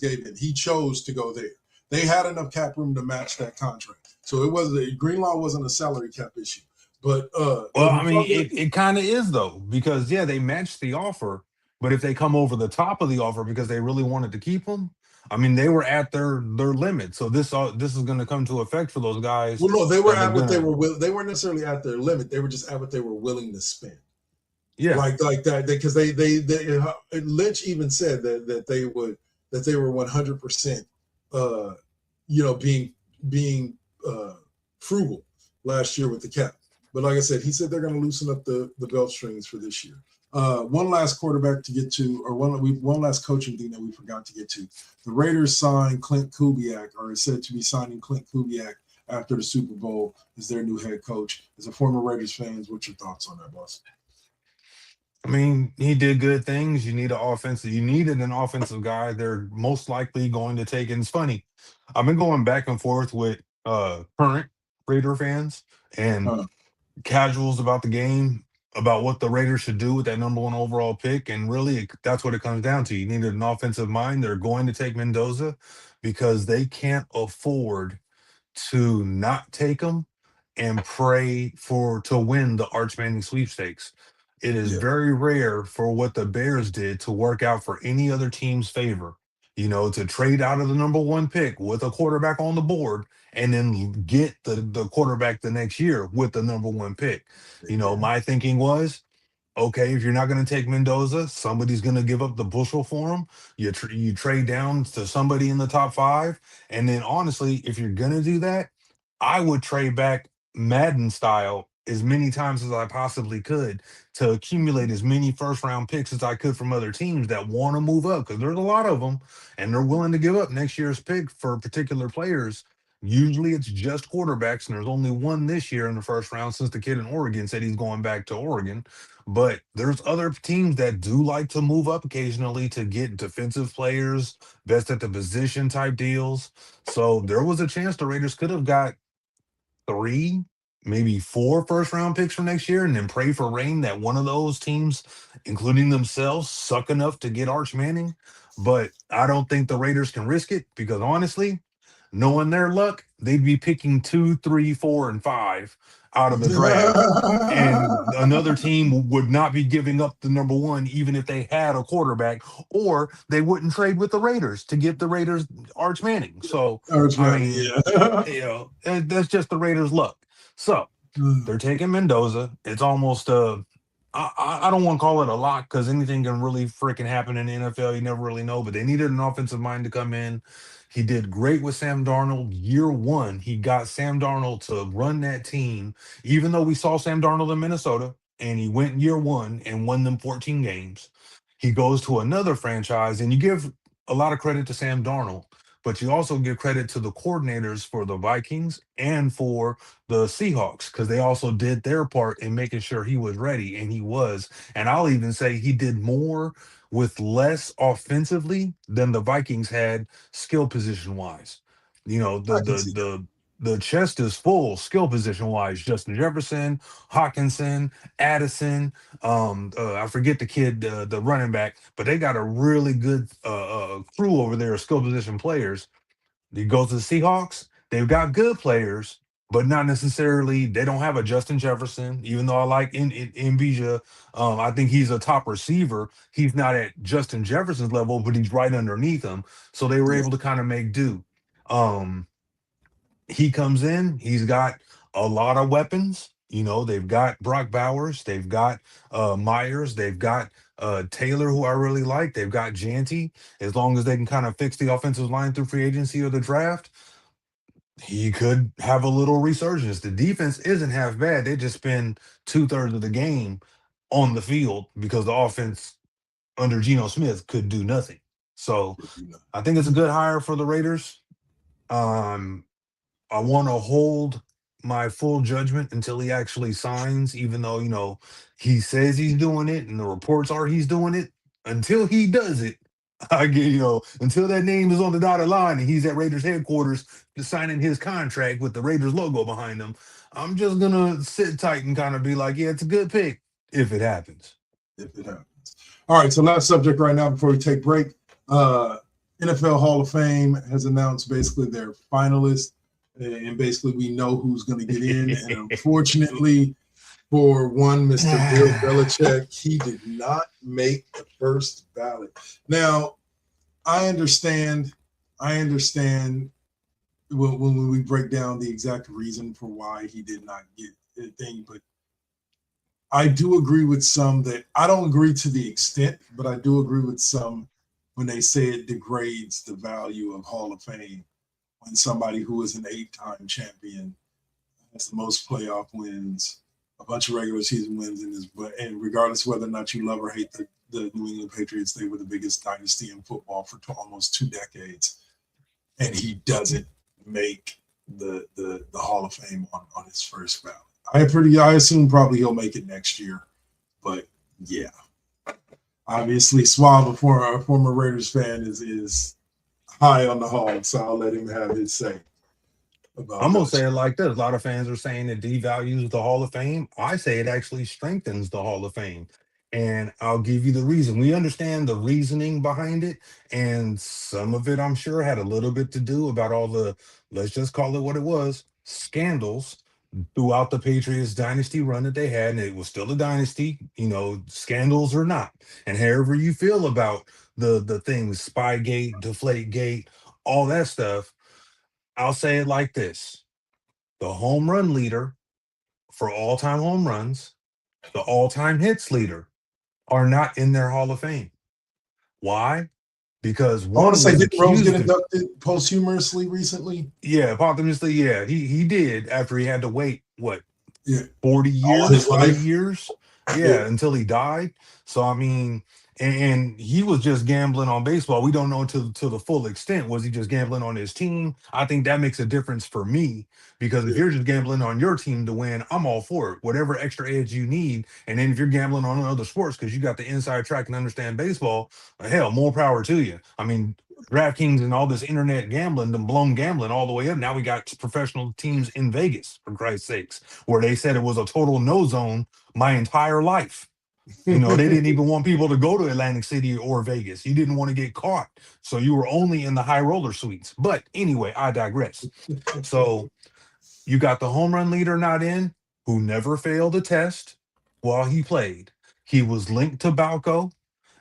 gave him. He chose to go there. They had enough cap room to match that contract, so it wasn't Greenlaw wasn't a salary cap issue. But Well, I mean, Hufanga, it kind of is though, because yeah, they matched the offer, but if they come over the top of the offer because they really wanted to keep him, I mean, they were at their limit. So this is going to come to effect for those guys well, no, they were that are at what they gonna, were. They weren't necessarily at their limit. They were just at what they were willing to spend. yeah. Like that, because Lynch even said that they were 100% being frugal last year with the cap. But like I said, he said they're going to loosen up the belt strings for this year. One last quarterback to get to, or one last coaching thing that we forgot to get to. The Raiders signed Clint Kubiak, or is said to be signing Clint Kubiak after the Super Bowl as their new head coach. As a former Raiders fan, what's your thoughts on that, boss? I mean, he did good things. You needed an offensive guy. They're most likely going to take, and it's funny. I've been going back and forth with current Raider fans and Uh, casuals about the game, about what the Raiders should do with that number one overall pick. And really, that's what it comes down to. You needed an offensive mind. They're going to take Mendoza because they can't afford to not take him and pray to win the Arch Manning sweepstakes. It is yeah, very rare for what the Bears did to work out for any other team's favor. To trade out of the number one pick with a quarterback on the board and then get the quarterback the next year with the number one pick. they did. My thinking was, okay, if you're not going to take Mendoza, somebody's going to give up the bushel for him. You trade down to somebody in the top 5, and then honestly, if you're going to do that, I would trade back Madden style as many times as I possibly could to accumulate as many first round picks as I could from other teams that want to move up, because there's a lot of them and they're willing to give up next year's pick for particular players. Usually it's just quarterbacks, and there's only one this year in the first round since the kid in Oregon said he's going back to Oregon. But there's other teams that do like to move up occasionally to get defensive players, best at the position type deals. So there was a chance the Raiders could have got three, maybe four first round picks for next year, and then pray for rain that one of those teams, including themselves, suck enough to get Arch Manning. But I don't think the Raiders can risk it because honestly, knowing their luck, they'd be picking 2, 3, 4, and 5 out of the draft. And another team would not be giving up the number one, even if they had a quarterback, or they wouldn't trade with the Raiders to get the Raiders Arch Manning. So, Arch I Manning, mean, yeah. that's just the Raiders' luck. So they're taking Mendoza. It's almost I don't want to call it a lock because anything can really freaking happen in the NFL. You never really know. But they needed an offensive mind to come in. He did great with Sam Darnold. Year one, he got Sam Darnold to run that team, even though we saw Sam Darnold in Minnesota, and he went year one and won them 14 games. He goes to another franchise, and you give a lot of credit to Sam Darnold, but you also give credit to the coordinators for the Vikings and for the Seahawks because they also did their part in making sure he was ready, and he was. And I'll even say he did more with less offensively than the Vikings had skill position wise. You know, I can see that. the chest is full skill position wise. Justin Jefferson, Hawkinson, Addison. I forget the kid, the running back, but they got a really good crew over there of skill position players. You go to the Seahawks, they've got good players, but not necessarily. They don't have a Justin Jefferson, even though I like in Mbija. I think he's a top receiver. He's not at Justin Jefferson's level, but he's right underneath him. So they were Yeah, able to kind of make do. Um, he comes in, he's got a lot of weapons. You know, they've got Brock Bowers, they've got Myers, they've got Taylor, who I really like, they've got Janty. As long as they can kind of fix the offensive line through free agency or the draft, he could have a little resurgence. The defense isn't half bad. They just spend 2/3 of the game on the field because the offense under Geno Smith could do nothing. So you know. I think it's a good hire for the Raiders. Um, I want to hold my full judgment until he actually signs, even though, you know, he says he's doing it and the reports are he's doing it. Until he does it, I get, you know, until that name is on the dotted line and he's at Raiders headquarters just signing his contract with the Raiders logo behind him, I'm just going to sit tight and kind of be like, yeah, it's a good pick if it happens. If it happens. All right, so last subject right now before we take break. NFL Hall of Fame has announced basically their finalists, and basically we know who's going to get in. And unfortunately, for one, Mr. Bill Belichick, he did not make the first ballot. Now, I understand when we break down the exact reason for why he did not get the thing, but I do agree with some that I don't agree to the extent, but I do agree with some when they say it degrades the value of Hall of Fame when somebody who is an 8-time champion has the most playoff wins, a bunch of regular season wins in his, and regardless of whether or not you love or hate the New England Patriots, they were the biggest dynasty in football for almost 2 decades, and he doesn't make the Hall of Fame on his first ballot. I assume probably he'll make it next year, but yeah. Obviously, Swab, a former Raiders fan, is high on the Hall, so I'll let him have his say. I'm gonna say it like this: a lot of fans are saying it devalues the Hall of Fame. I say it actually strengthens the Hall of Fame, and I'll give you the reason. We understand the reasoning behind it, and some of it, I'm sure, had a little bit to do about all the, let's just call it what it was, scandals throughout the Patriots dynasty run that they had, and it was still a dynasty, you know, scandals or not. And however you feel about the things, Spygate, Deflategate, all that stuff, I'll say it like this: the home run leader for all-time home runs, the all-time hits leader are not in their Hall of Fame. Why? Because I want one to say, was did Rose get accused of, inducted posthumously recently? yeah, posthumously, yeah, he did after he had to wait, what, Yeah, 40 all years, his 30 life. years, Yeah. yeah, until he died. So I mean, And he was just gambling on baseball. We don't know to the full extent. Was he just gambling on his team? I think that makes a difference for me, because if Yeah. you're just gambling on your team to win, I'm all for it. Whatever extra edge you need. And then if you're gambling on other sports because you got the inside track and understand baseball, hell, more power to you. I mean, DraftKings and all this internet gambling, them blown gambling all the way up. Now we got professional teams in Vegas, for Christ's sakes, where they said it was a total no zone my entire life. You know, they didn't even want people to go to Atlantic City or Vegas. You didn't want to get caught. So you were only in the high roller suites. But anyway, I digress. So you got the home run leader not in, who never failed a test while he played. He was linked to Balco.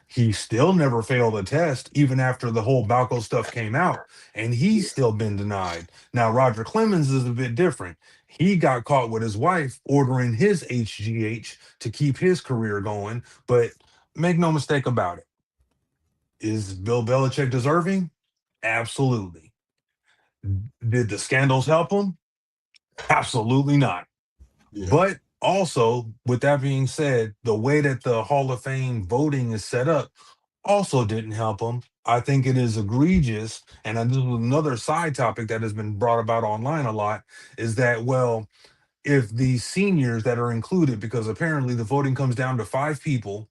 He still never failed a test, even after the whole Balco stuff came out, and he's still been denied. Now, Roger Clemens is a bit different. He got caught with his wife ordering his HGH to keep his career going, but make no mistake about it. Is Bill Belichick deserving? Absolutely. Did the scandals help him? Absolutely not. Yeah. But also, with that being said, the way that the Hall of Fame voting is set up also didn't help him. I think it is egregious. And this is another side topic that has been brought about online a lot, is that, well, if the seniors that are included, because apparently the voting comes down to 5 people,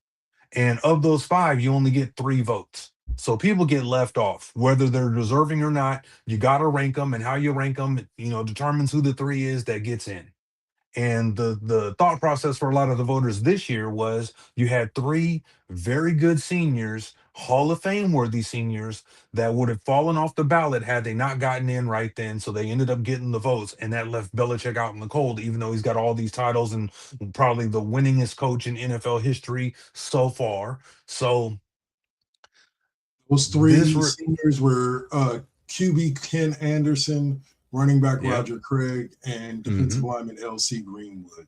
and of those 5, you only get 3 votes. So people get left off, whether they're deserving or not. You got to rank them, and how you rank them, determines who the 3 is that gets in. And the thought process for a lot of the voters this year was you had 3 very good seniors, Hall of Fame worthy seniors, that would have fallen off the ballot had they not gotten in right then. So they ended up getting the votes, and that left Belichick out in the cold, even though he's got all these titles and probably the winningest coach in NFL history so far. So Those this, three seniors were QB Ken Anderson, running back yeah. Roger Craig, and defensive lineman L.C. Greenwood.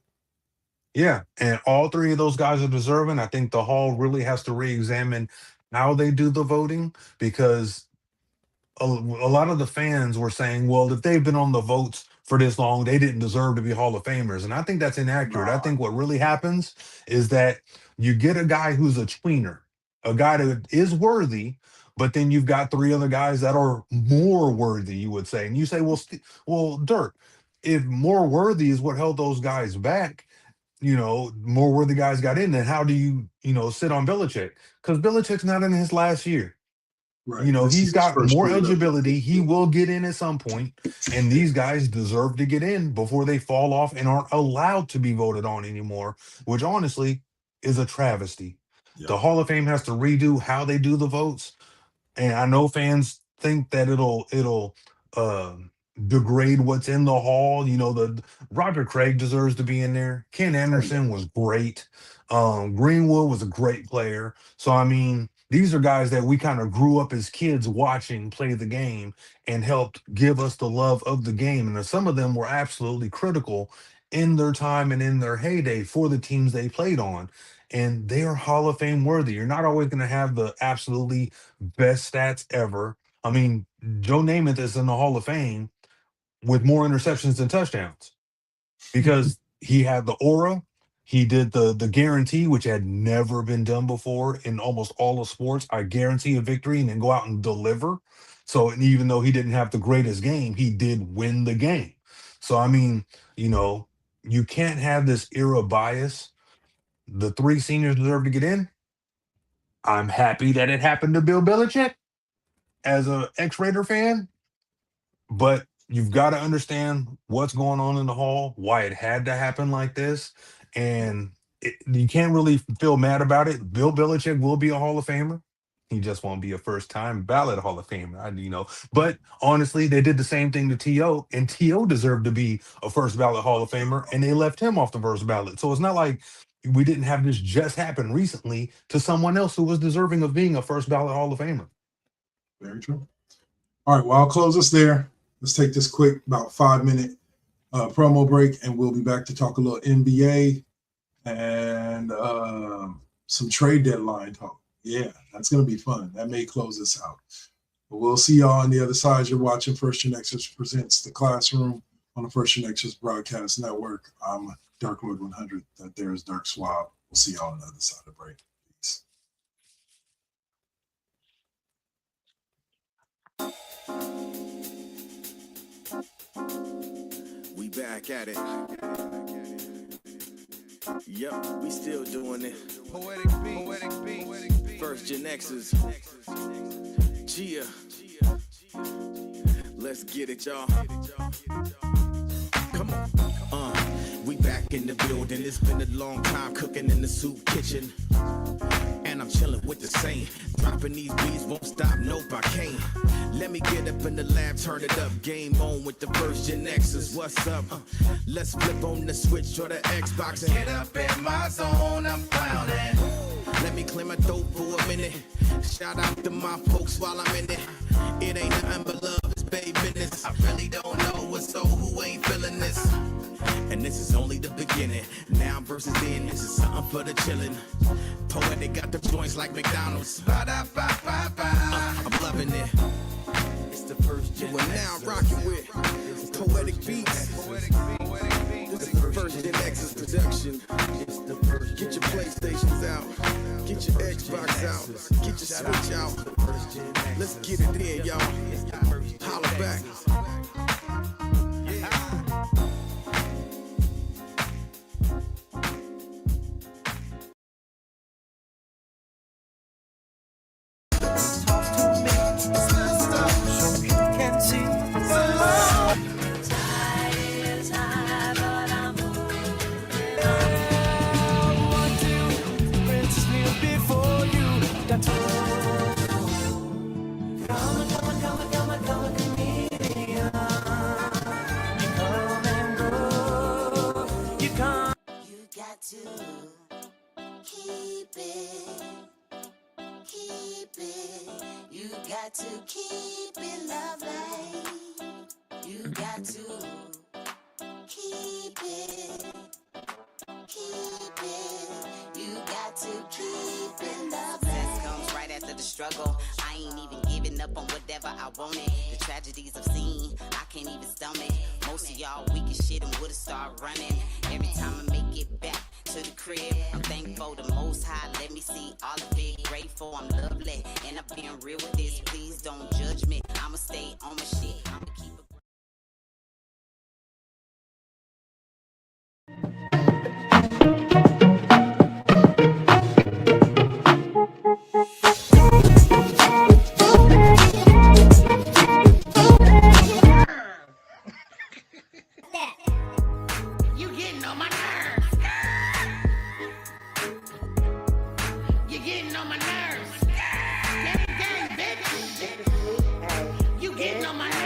Yeah, and all 3 of those guys are deserving. I think the Hall really has to re-examine how they do the voting, because a lot of the fans were saying, well, if they've been on the votes for this long, they didn't deserve to be Hall of Famers. And I think that's inaccurate. I Nah, think what really happens is that you get a guy who's a tweener, a guy that is worthy, but then you've got 3 other guys that are more worthy, you would say. And you say, well, Dirk, if more worthy is what held those guys back, more worthy guys got in, then how do you sit on Belichick? Because Belichick's not in his last year. right. This He's is his got first more year. eligibility. He will get in at some point, and these guys deserve to get in before they fall off and aren't allowed to be voted on anymore, which honestly is a travesty. Yeah. The Hall of Fame has to redo how they do the votes, and I know fans think that it'll uh, degrade what's in the hall. The Roger Craig deserves to be in there. Ken Oh, yeah. Anderson was great. Greenwood was a great player. So I mean, these are guys that we kind of grew up as kids watching play the game and helped give us the love of the game. And some of them were absolutely critical in their time and in their heyday for the teams they played on. And they are Hall of Fame worthy. You're not always going to have the absolutely best stats ever. I mean, Joe Namath is in the Hall of Fame with more interceptions than touchdowns, because he had the aura. He did the guarantee, which had never been done before in almost all of sports. I guarantee a victory and then go out and deliver. So, and even though he didn't have the greatest game, he did win the game. So, I mean, you can't have this era bias. The 3 seniors deserve to get in. I'm happy that it happened to Bill Belichick as a ex-Raider fan, but you've got to understand what's going on in the hall, why it had to happen like this, and you can't really feel mad about it. Bill Belichick will be a Hall of Famer. He just won't be a first-time ballot Hall of Famer. But honestly, they did the same thing to T.O., and T.O. deserved to be a first ballot Hall of Famer, and they left him off the first ballot. So it's not like we didn't have this just happen recently to someone else who was deserving of being a first ballot Hall of Famer. Very true. All right. Well, I'll close us there. Let's take this quick, about 5-minute promo break, and we'll be back to talk a little NBA and some trade deadline talk. Yeah, that's going to be fun. That may close us out. But we'll see y'all on the other side. You're watching First GenXers Presents The Classroom on the First GenXers Broadcast Network. I'm Dark Lord 100. That there is Dark Swab. We'll see y'all on the other side of the break. Peace. back at it. Yep, we still doing it. Poetic beats. First GenXers. Gia. Let's get it, y'all. Come on. We back in the building. It's been a long time cooking in the soup kitchen. And I'm chilling with the same. Dropping these beats won't stop, nope, I can't. Let me get up in the lab, turn it up. Game on with the first GenXers. What's up? Let's flip on the switch or the Xbox and get up in my zone. I'm clowning. Let me clear my throat for a minute. Shout out to my folks while I'm in it. It ain't nothing but love, it's baby business. I really don't know what's so who ain't feeling this. And this is only the beginning. Now versus then, this is something for the chillin'. Poetic got the joints like McDonald's. I'm loving it. It's the first GenX. We're now rocking with Poetic Beats. This is the first GenX's production. Get your PlayStations out. Get your Xbox out. Get your Switch out. Let's get it in, y'all. Holla back. You got to keep it lovely. You got to keep it. You got to keep it lovely. Success comes right after the struggle. I ain't even giving up on whatever I wanted. The tragedies I've seen, I can't even stomach. Most of y'all weak as shit and would've started running. Every time I make it back to the crib, I'm thankful the Most High let me see all of it. Grateful I'm lovely, and I've been real with this. Please don't judge me. I'ma stay on my shit. I'ma keep it. You getting on my nerves. You getting on my nerves. Gang, gang, bitch. You getting on my nerves.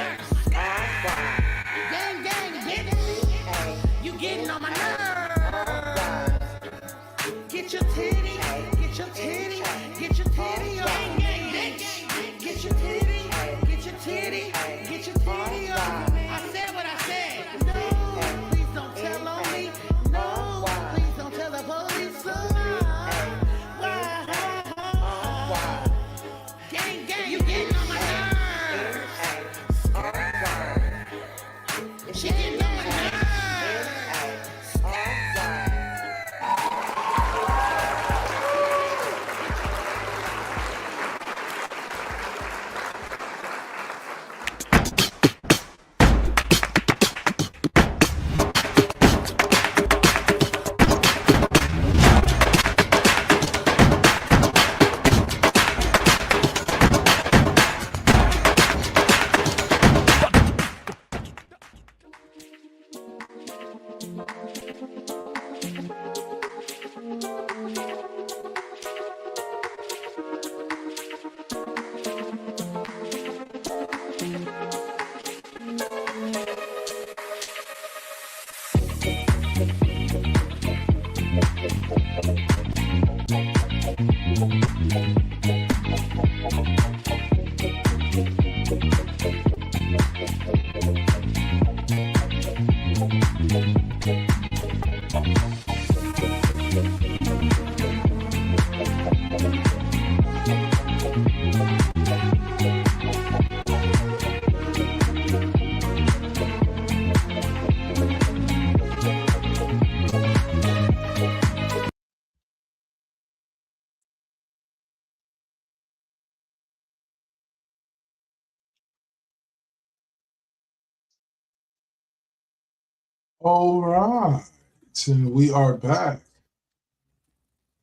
All right. And we are back.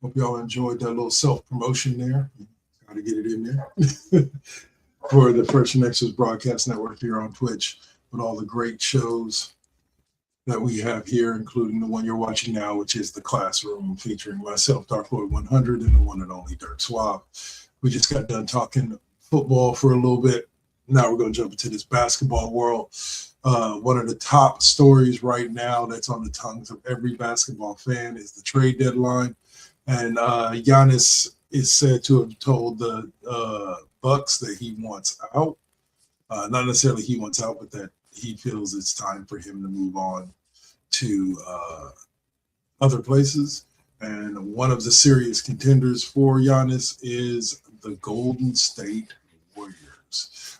Hope y'all enjoyed that little self-promotion there. Got to get it in there. For the First GenXers Broadcast Network here on Twitch with all the great shows that we have here, including the one you're watching now, which is The Classroom, featuring myself, Dark Lord 100, and the one and only Dirk Swab. We just got done talking football for a little bit. Now we're going to jump into this basketball world. One of the top stories right now that's on the tongues of every basketball fan is the trade deadline. And Giannis is said to have told the Bucks that he wants out. Not necessarily he wants out, but that he feels it's time for him to move on to other places. And one of the serious contenders for Giannis is the Golden State Warriors.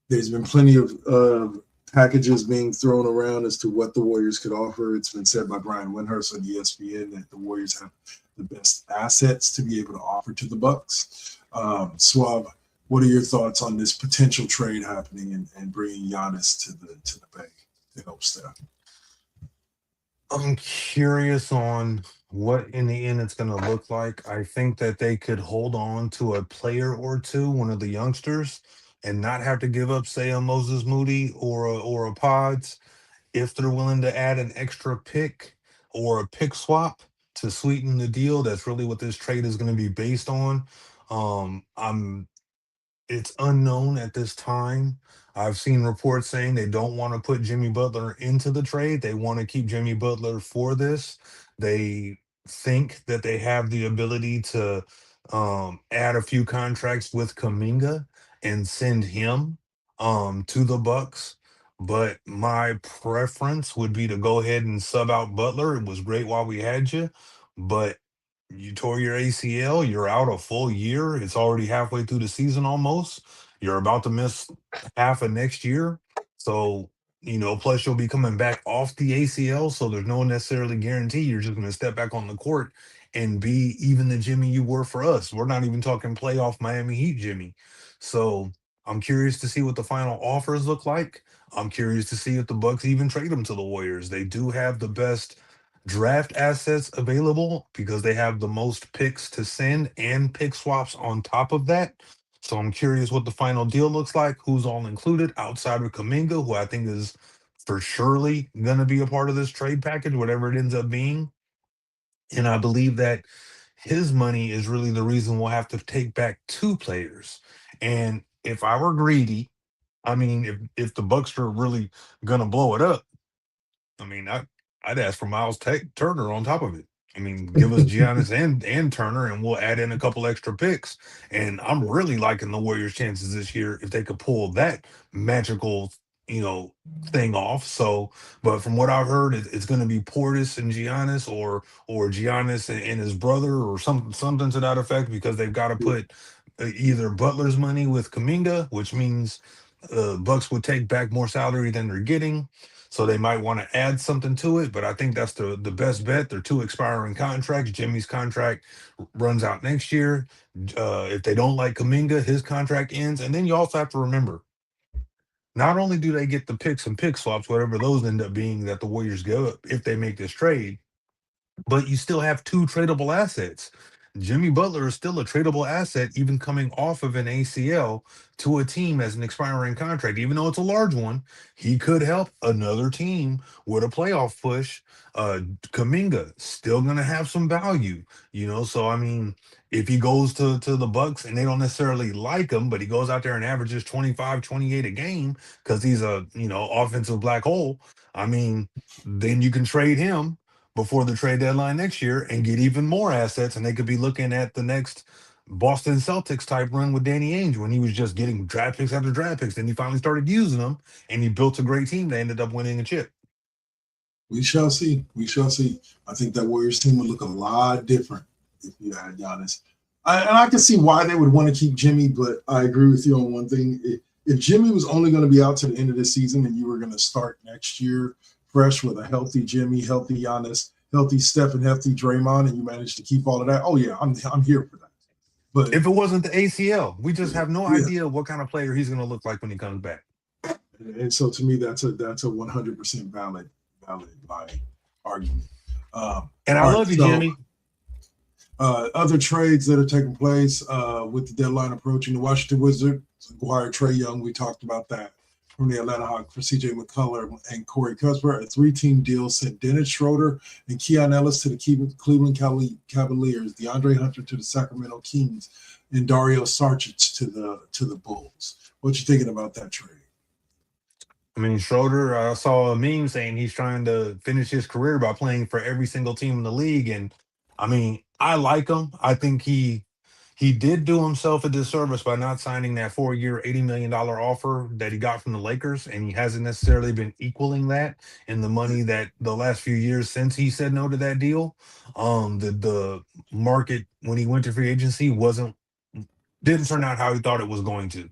There's been plenty of packages being thrown around as to what the Warriors could offer. It's been said by Brian Windhurst on ESPN that the Warriors have the best assets to be able to offer to the Bucks. Swab, what are your thoughts on this potential trade happening and bringing Giannis to the Bay to help Steph? I'm curious on what in the end it's going to look like. I think that they could hold on to a player or two, one of the youngsters, and not have to give up, say, a Moses Moody or a Pods if they're willing to add an extra pick or a pick swap to sweeten the deal. That's really what this trade is going to be based on. It's unknown at this time. I've seen reports saying they don't want to put Jimmy Butler into the trade. They want to keep Jimmy Butler for this. They think that they have the ability to add a few contracts with Kuminga and send him to the Bucks. But my preference would be to go ahead and sub out Butler. It was great while we had you, but you tore your ACL, you're out a full year. It's already halfway through the season almost. You're about to miss half of next year. So, plus you'll be coming back off the ACL. So there's no necessarily guarantee you're just going to step back on the court and be even the Jimmy you were for us. We're not even talking playoff Miami Heat Jimmy. So I'm curious to see what the final offers look like. I'm curious to see if the Bucks even trade them to the Warriors. They do have the best draft assets available because they have the most picks to send and pick swaps on top of that. So I'm curious what the final deal looks like, who's all included outside of Kuminga, who I think is for surely going to be a part of this trade package, whatever it ends up being. And I believe that his money is really the reason we'll have to take back two players. And if I were greedy, I mean, if the Bucks are really going to blow it up, I mean, I'd ask for Miles Turner on top of it. I mean, give us Giannis and Turner, and we'll add in a couple extra picks. And I'm really liking the Warriors' chances this year if they could pull that magical, thing off. So, but from what I've heard, it's going to be Portis and Giannis, or Giannis and his brother, or something to that effect, because they've got to put either Butler's money with Kuminga, which means Bucks would take back more salary than they're getting. So they might want to add something to it, but I think that's the best bet. They're two expiring contracts. Jimmy's contract runs out next year. If they don't like Kuminga, his contract ends. And then you also have to remember, not only do they get the picks and pick swaps, whatever those end up being that the Warriors go up if they make this trade, but you still have two tradable assets. Jimmy Butler is still a tradable asset, even coming off of an ACL to a team as an expiring contract. Even though it's a large one, he could help another team with a playoff push. Kuminga still going to have some value, So I mean, if he goes to the Bucks and they don't necessarily like him, but he goes out there and averages 25, 28 a game because he's a offensive black hole. I mean, then you can trade him before the trade deadline next year and get even more assets, and they could be looking at the next Boston Celtics type run with Danny Ainge when he was just getting draft picks after draft picks. Then he finally started using them, and he built a great team that ended up winning a chip. We shall see. We shall see. I think that Warriors team would look a lot different if you had Giannis. And I can see why they would want to keep Jimmy, but I agree with you on one thing. If Jimmy was only going to be out to the end of the season and you were going to start next year fresh with a healthy Jimmy, healthy Giannis, healthy Steph, and healthy Draymond, and you managed to keep all of that, oh yeah, I'm here for that. But if it wasn't the ACL, we just have no idea what kind of player he's going to look like when he comes back. And so to me, that's a 100% valid like argument. And I all right, love you, so, Jimmy. Other trades that are taking place with the deadline approaching, the Washington Wizards acquired Trae Young. We talked about that. From the Atlanta Hawks for C.J. McCullough and Corey Cuthbert. A 3-team deal sent Dennis Schroeder and Keon Ellis to the Cleveland Cavaliers, DeAndre Hunter to the Sacramento Kings, and Dario Saric to the Bulls. What you thinking about that trade? I mean, Schroeder, I saw a meme saying he's trying to finish his career by playing for every single team in the league. And I mean, I like him. I think he did do himself a disservice by not signing that 4-year, $80 million offer that he got from the Lakers. And he hasn't necessarily been equaling that in the money that the last few years since he said no to that deal. The market when he went to free agency didn't turn out how he thought it was going to.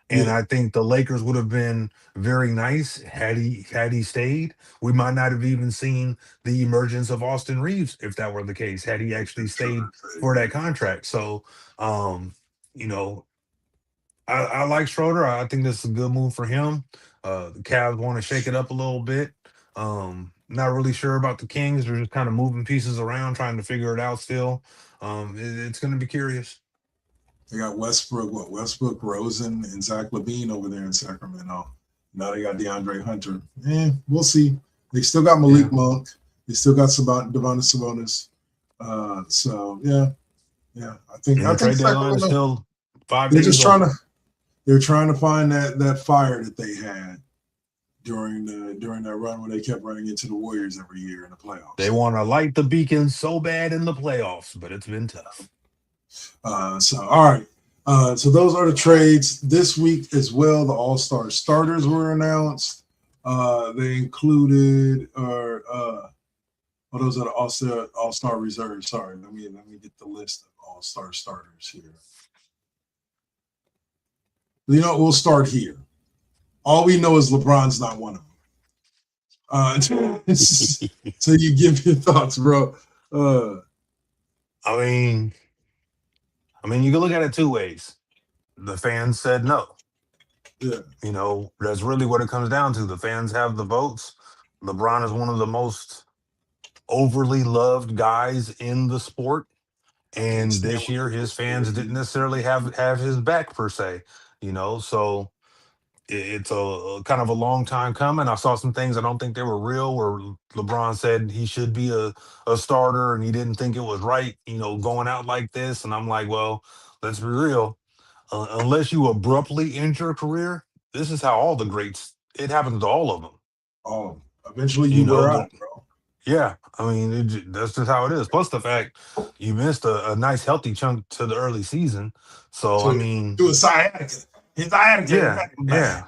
And I think the Lakers would have been very nice had he stayed. We might not have even seen the emergence of Austin Reeves if that were the case, had he actually stayed for that contract. So, you know, I like Schroeder. I think this is a good move for him. The Cavs want to shake it up a little bit. Not really sure about the Kings. They're just kind of moving pieces around, trying to figure it out still. It's going to be curious. They got Westbrook, Rosen, and Zach LaVine over there in Sacramento. Now they got DeAndre Hunter. We'll see. They still got Malik Monk. They still got Domantas Sabonis. I think trade deadline is still 5 they're days. Just they're trying to find that fire that they had during that run when they kept running into the Warriors every year in the playoffs. They want to light the beacon so bad in the playoffs, but it's been tough. All right. So those are the trades this week as well. The All-Star starters were announced. They included those are the All-Star reserves. Sorry, let me get the list of All-Star starters here. You know, we'll start here. All we know is LeBron's not one of them. So you give your thoughts, bro. I mean, you can look at it two ways. The fans said no. Yeah. You know, that's really what it comes down to. The fans have the votes. LeBron is one of the most overly loved guys in the sport. And this year, his fans didn't necessarily have his back per se, you know, so it's a kind of a long time coming. I saw some things I don't think they were real, where LeBron said he should be a starter and he didn't think it was right, you know, going out like this. And I'm like, well, let's be real. Unless you abruptly end your career, this is how all the greats, it happens to all of them. Oh, eventually you wear out, bro. Yeah, I mean, that's just how it is. Plus the fact you missed a nice healthy chunk to the early season. So I mean, do a sciatica. Yeah.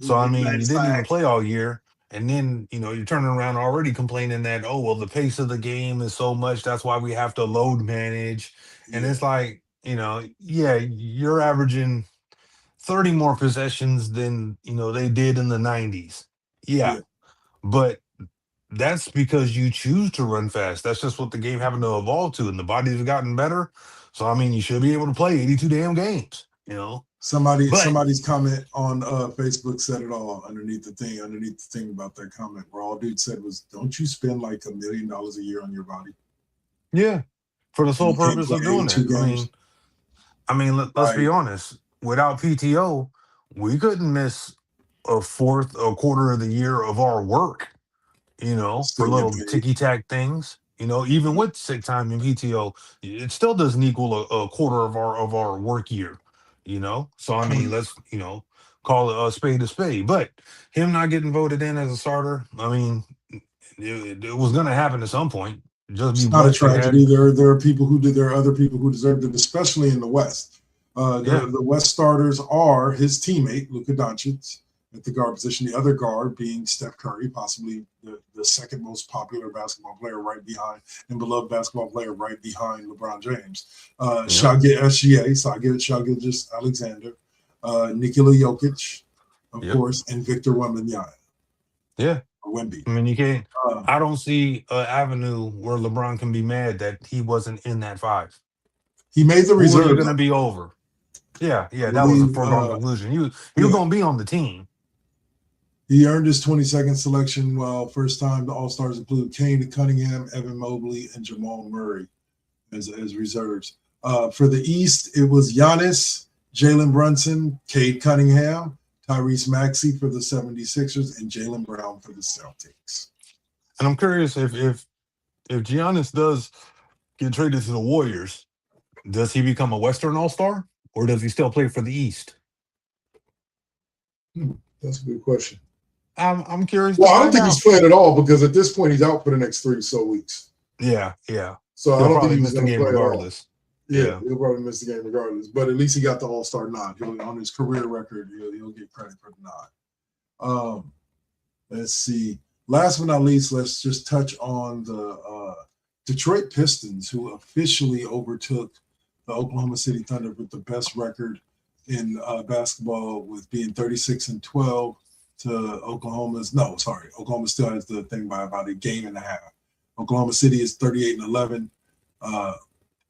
So I mean, you didn't even play all year, and then you know you're turning around already complaining that, oh well, the pace of the game is so much, that's why we have to load manage. And it's like, you know, you're averaging 30 more possessions than you know they did in the 90s. Yeah. But that's because you choose to run fast. That's just what the game happened to evolve to, and the bodies have gotten better. So I mean, you should be able to play 82 damn games, you know. Somebody's comment on Facebook said it all underneath the thing about that comment, where all dude said was, don't you spend like $1 million a year on your body? Yeah, for the sole purpose of doing it. I mean, let's be honest. Without PTO, we couldn't miss a quarter of the year of our work, you know, for little ticky-tack things. You know, even with sick time and PTO, it still doesn't equal a quarter of our work year, you know. So I mean, let's, you know, call it a spade. But him not getting voted in as a starter, I mean, it was going to happen at some point. It's not a tragedy. There are people who did. There are other people who deserved it, especially in the West. The West starters are his teammate Luka Doncic at the guard position. The other guard being Steph Curry, possibly the second most popular basketball player, right behind and beloved basketball player, right behind LeBron James. Shai Gilgeous-Alexander, Nikola Jokic, of course, and Victor Wembanyama. Yeah. Wemby. I mean, you can't. I don't see an avenue where LeBron can be mad that he wasn't in that 5. He made the reserve. Who are going to be over? Yeah, that was a foregone conclusion. He was going to be on the team. He earned his 22nd selection. Well, first time the All-Stars include Kane Cunningham, Evan Mobley, and Jamal Murray as reserves. For the East, it was Giannis, Jalen Brunson, Cade Cunningham, Tyrese Maxey for the 76ers, and Jaylen Brown for the Celtics. And I'm curious if Giannis does get traded to the Warriors, does he become a Western All-Star or does he still play for the East? That's a good question. I'm curious. Well, I don't think he's playing at all because at this point he's out for the next 3 or so weeks. Yeah. So I He'll don't probably think miss he's the going to game play regardless. Yeah, he'll probably miss the game regardless. But at least he got the All-Star nod. On his career record, he'll get credit for the nod. Let's see. Last but not least, let's just touch on the Detroit Pistons, who officially overtook the Oklahoma City Thunder with the best record in basketball, with being 36-12 to Oklahoma's. No, sorry, Oklahoma still has the thing by about a game and a half. Oklahoma City is 38-11.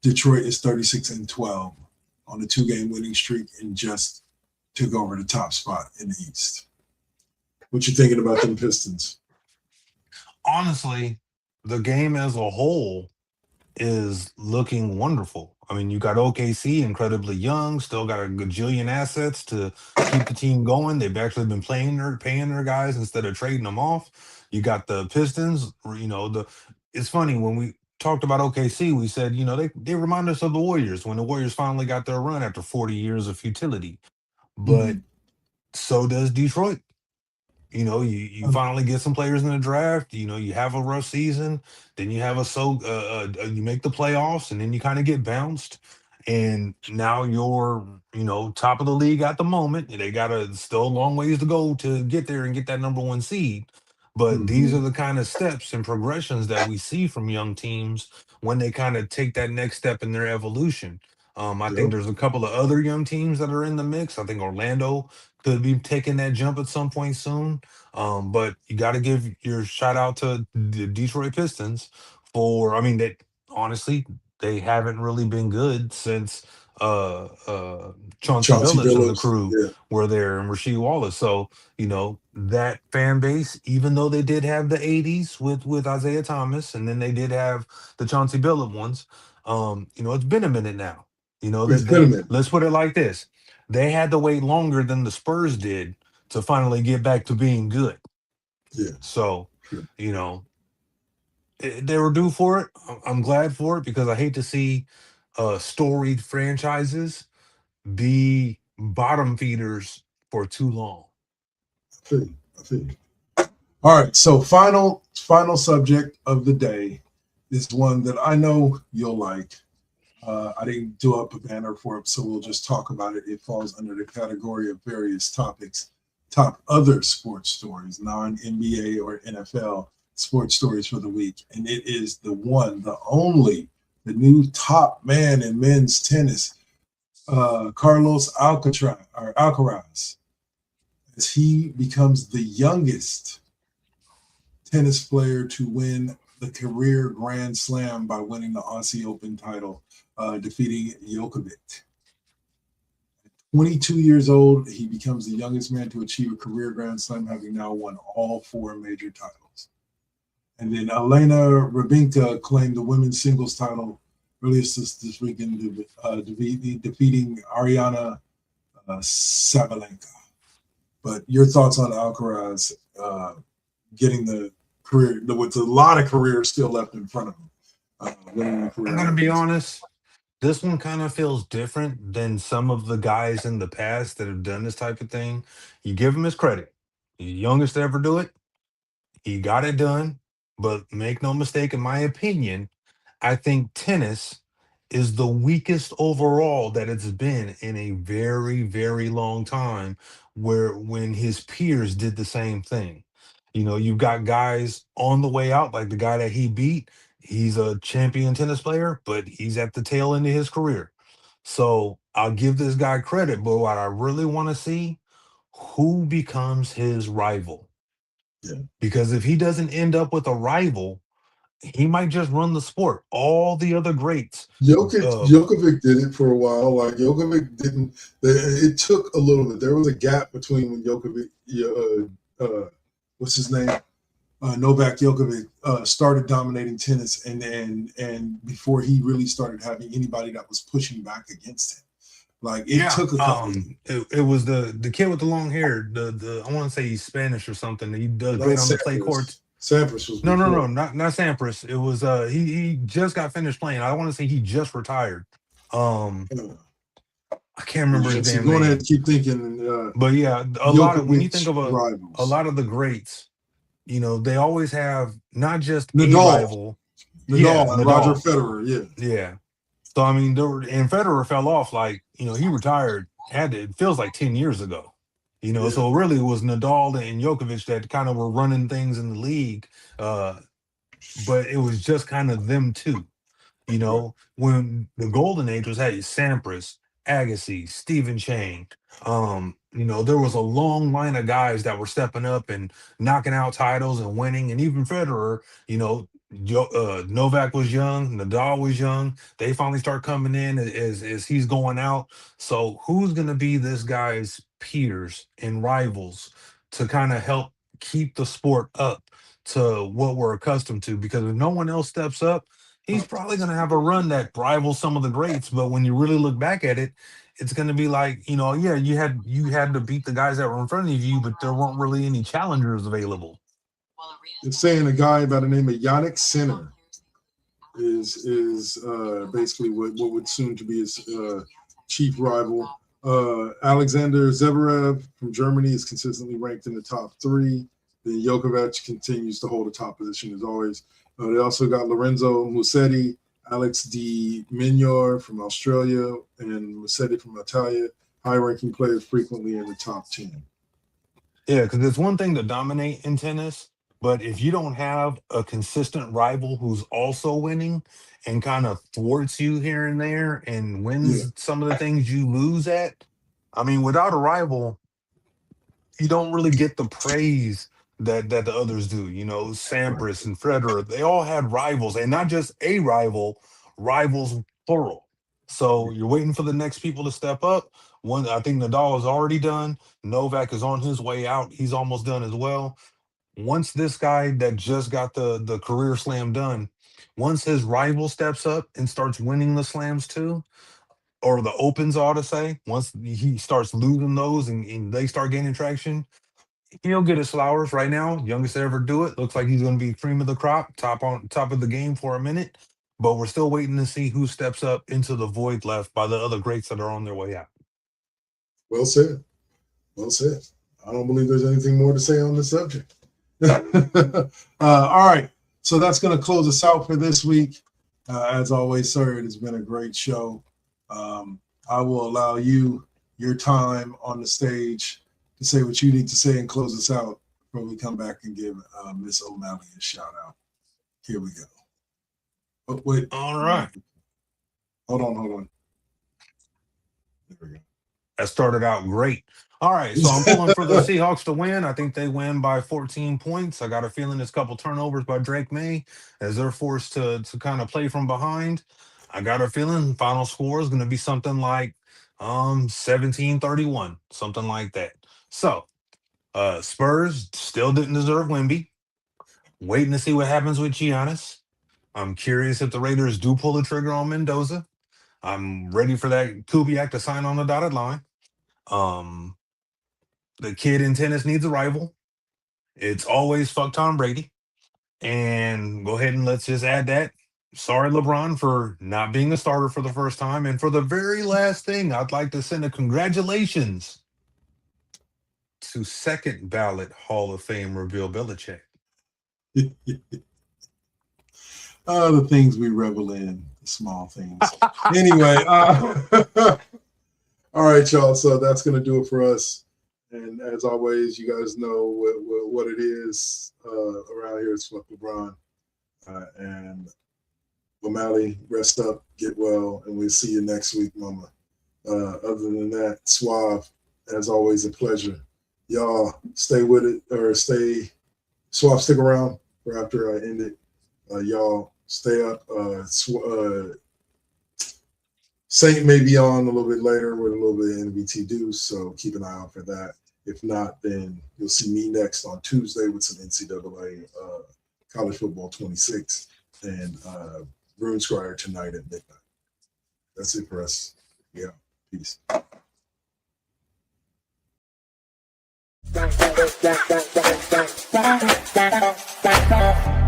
Detroit is 36-12 on a 2-game winning streak and just took over the top spot in the East. What you thinking about them Pistons? Honestly, the game as a whole is looking wonderful. I mean, you got OKC, incredibly young, still got a gajillion assets to keep the team going. They've actually been paying their guys instead of trading them off. You got the Pistons, it's funny when we talked about OKC, we said, they remind us of the Warriors when the Warriors finally got their run after 40 years of futility. But so does Detroit. You finally get some players in the draft. You have a rough season, then you have you make the playoffs, and then you kind of get bounced. And now you're, top of the league at the moment. They got still a long ways to go to get there and get that number 1 seed. But these are the kind of steps and progressions that we see from young teams when they kind of take that next step in their evolution. I think there's a couple of other young teams that are in the mix. I think Orlando could be taking that jump at some point soon. But you got to give your shout out to the Detroit Pistons that honestly, they haven't really been good since Chauncey Billups and the crew were there, and Rasheed Wallace. So, that fan base, even though they did have the 80s with Isaiah Thomas, and then they did have the Chauncey Billups ones, it's been a minute now. Let's put it like this. They had to wait longer than the Spurs did to finally get back to being good. Yeah. So, they were due for it. I'm glad for it because I hate to see storied franchises be bottom feeders for too long. I feel you. All right. So final subject of the day is one that I know you'll like. I didn't do up a banner for it, so we'll just talk about it. It falls under the category of various topics, top other sports stories, non-NBA or NFL sports stories for the week. And it is the one, the only, the new top man in men's tennis, Carlos Alcaraz, as he becomes the youngest tennis player to win the career Grand Slam by winning the Aussie Open title, defeating Djokovic. 22 years old, he becomes the youngest man to achieve a career Grand Slam, having now won all 4 major titles. And then Elena Rybakina claimed the women's singles title earlier this weekend, defeating Ariana Sabalenka. But your thoughts on Alcaraz getting the career, with a lot of careers still left in front of him? I'm going to be honest. This one kind of feels different than some of the guys in the past that have done this type of thing. You give him his credit. He's the youngest to ever do it. He got it done. But make no mistake, in my opinion, I think tennis is the weakest overall that it's been in a very, very long time, when his peers did the same thing. You've got guys on the way out, like the guy that he beat. He's a champion tennis player, but he's at the tail end of his career. So I'll give this guy credit, but what I really want to see, who becomes his rival? Yeah. Because if he doesn't end up with a rival, he might just run the sport. All the other greats. Djokovic did it for a while. Like Djokovic didn't. It took a little bit. There was a gap between when Djokovic what's his name? Novak Djokovic started dominating tennis, and before he really started having anybody that was pushing back against him. Like it took a couple. It was the kid with the long hair. The I want to say he's Spanish or something. He does Not great on the Sampras. clay courts. Sampras was No, before. not Sampras. It was he just got finished playing. I want to say he just retired. I can't remember his damn Go name. ahead and keep thinking. But yeah, a lot of when you Djokovic think of a rivals. lot of the greats, you know, they always have not just Nadal. a rival. Nadal and Nadal. Roger Federer, yeah. Yeah. So I mean, and Federer fell off like, you know, he retired. It feels like 10 years ago. You know, Yeah. so really it was Nadal and Djokovic that kind of were running things in the league. But it was just kind of them two. You know, when the golden age was had Sampras, Agassi, Stephen Chang. You know, there was a long line of guys that were stepping up and knocking out titles and winning. And even Federer, you know, Novak was young, Nadal was young. They finally start coming in as he's going out. So who's going to be this guy's peers and rivals to kind of help keep the sport up to what we're accustomed to? Because if no one else steps up, he's probably going to have a run that rivals some of the greats. But when you really look back at it, it's going to be like, you know, yeah, you had to beat the guys that were in front of you, but there weren't really any challengers available. It's saying a guy by the name of Yannick Sinner is basically what would soon to be his chief rival. Alexander Zverev from Germany is consistently ranked in the top 3. Then Djokovic continues to hold the top position as always. They also got Lorenzo Musetti, Alex de Minaur from Australia, and Musetti from Italia. High-ranking players frequently in the top 10. Yeah, because it's one thing to dominate in tennis, but if you don't have a consistent rival who's also winning and kind of thwarts you here and there and wins some of the things you lose at, I mean, without a rival, you don't really get the praise that the others do. You know, Sampras and Federer, they all had rivals, and not just a rival, rivals plural. So you're waiting for the next people to step up. I think Nadal is already done. Novak is on his way out. He's almost done as well. Once this guy that just got the career slam done, once his rival steps up and starts winning the slams too, or the opens, I ought to say, once he starts losing those and they start gaining traction, he'll get his flowers. Right now, youngest to ever do it. Looks like he's going to be cream of the crop, top of the game for a minute. But we're still waiting to see who steps up into the void left by the other greats that are on their way out. Well said. Well said. I don't believe there's anything more to say on the subject. All right. So that's going to close us out for this week. As always, sir, it has been a great show. I will allow you your time on the stage to say what you need to say and close us out before we come back and give Miss O'Malley a shout out. Here we go. Oh, wait. All right. Hold on. There we go. That started out great. All right, so I'm pulling for the Seahawks to win. I think they win by 14 points. I got a feeling there's a couple turnovers by Drake May as they're forced to kind of play from behind. I got a feeling final score is going to be something like 17-31, something like that. So Spurs still didn't deserve Wemby. Waiting to see what happens with Giannis. I'm curious if the Raiders do pull the trigger on Mendoza. I'm ready for that Kubiak to sign on the dotted line. The kid in tennis needs a rival. It's always fuck Tom Brady. And go ahead and let's just add that. Sorry, LeBron, for not being a starter for the first time. And for the very last thing, I'd like to send a congratulations to second ballot Hall of Famer Bill Belichick. The things we revel in, the small things. Anyway, all right, y'all. So that's going to do it for us. And as always, you guys know what it is around here. It's Fuck LeBron. And O'Malley, rest up, get well, and we'll see you next week, mama. Other than that, Suave, as always, a pleasure. Y'all stay with it, or Suave, stick around for after I end it. Y'all stay up. Saint may be on a little bit later with a little bit of NBT due, so keep an eye out for that. If not, then you'll see me next on Tuesday with some NCAA college football 26 and Rune Squire tonight at midnight. That's it for us. Yeah. Peace. Bye.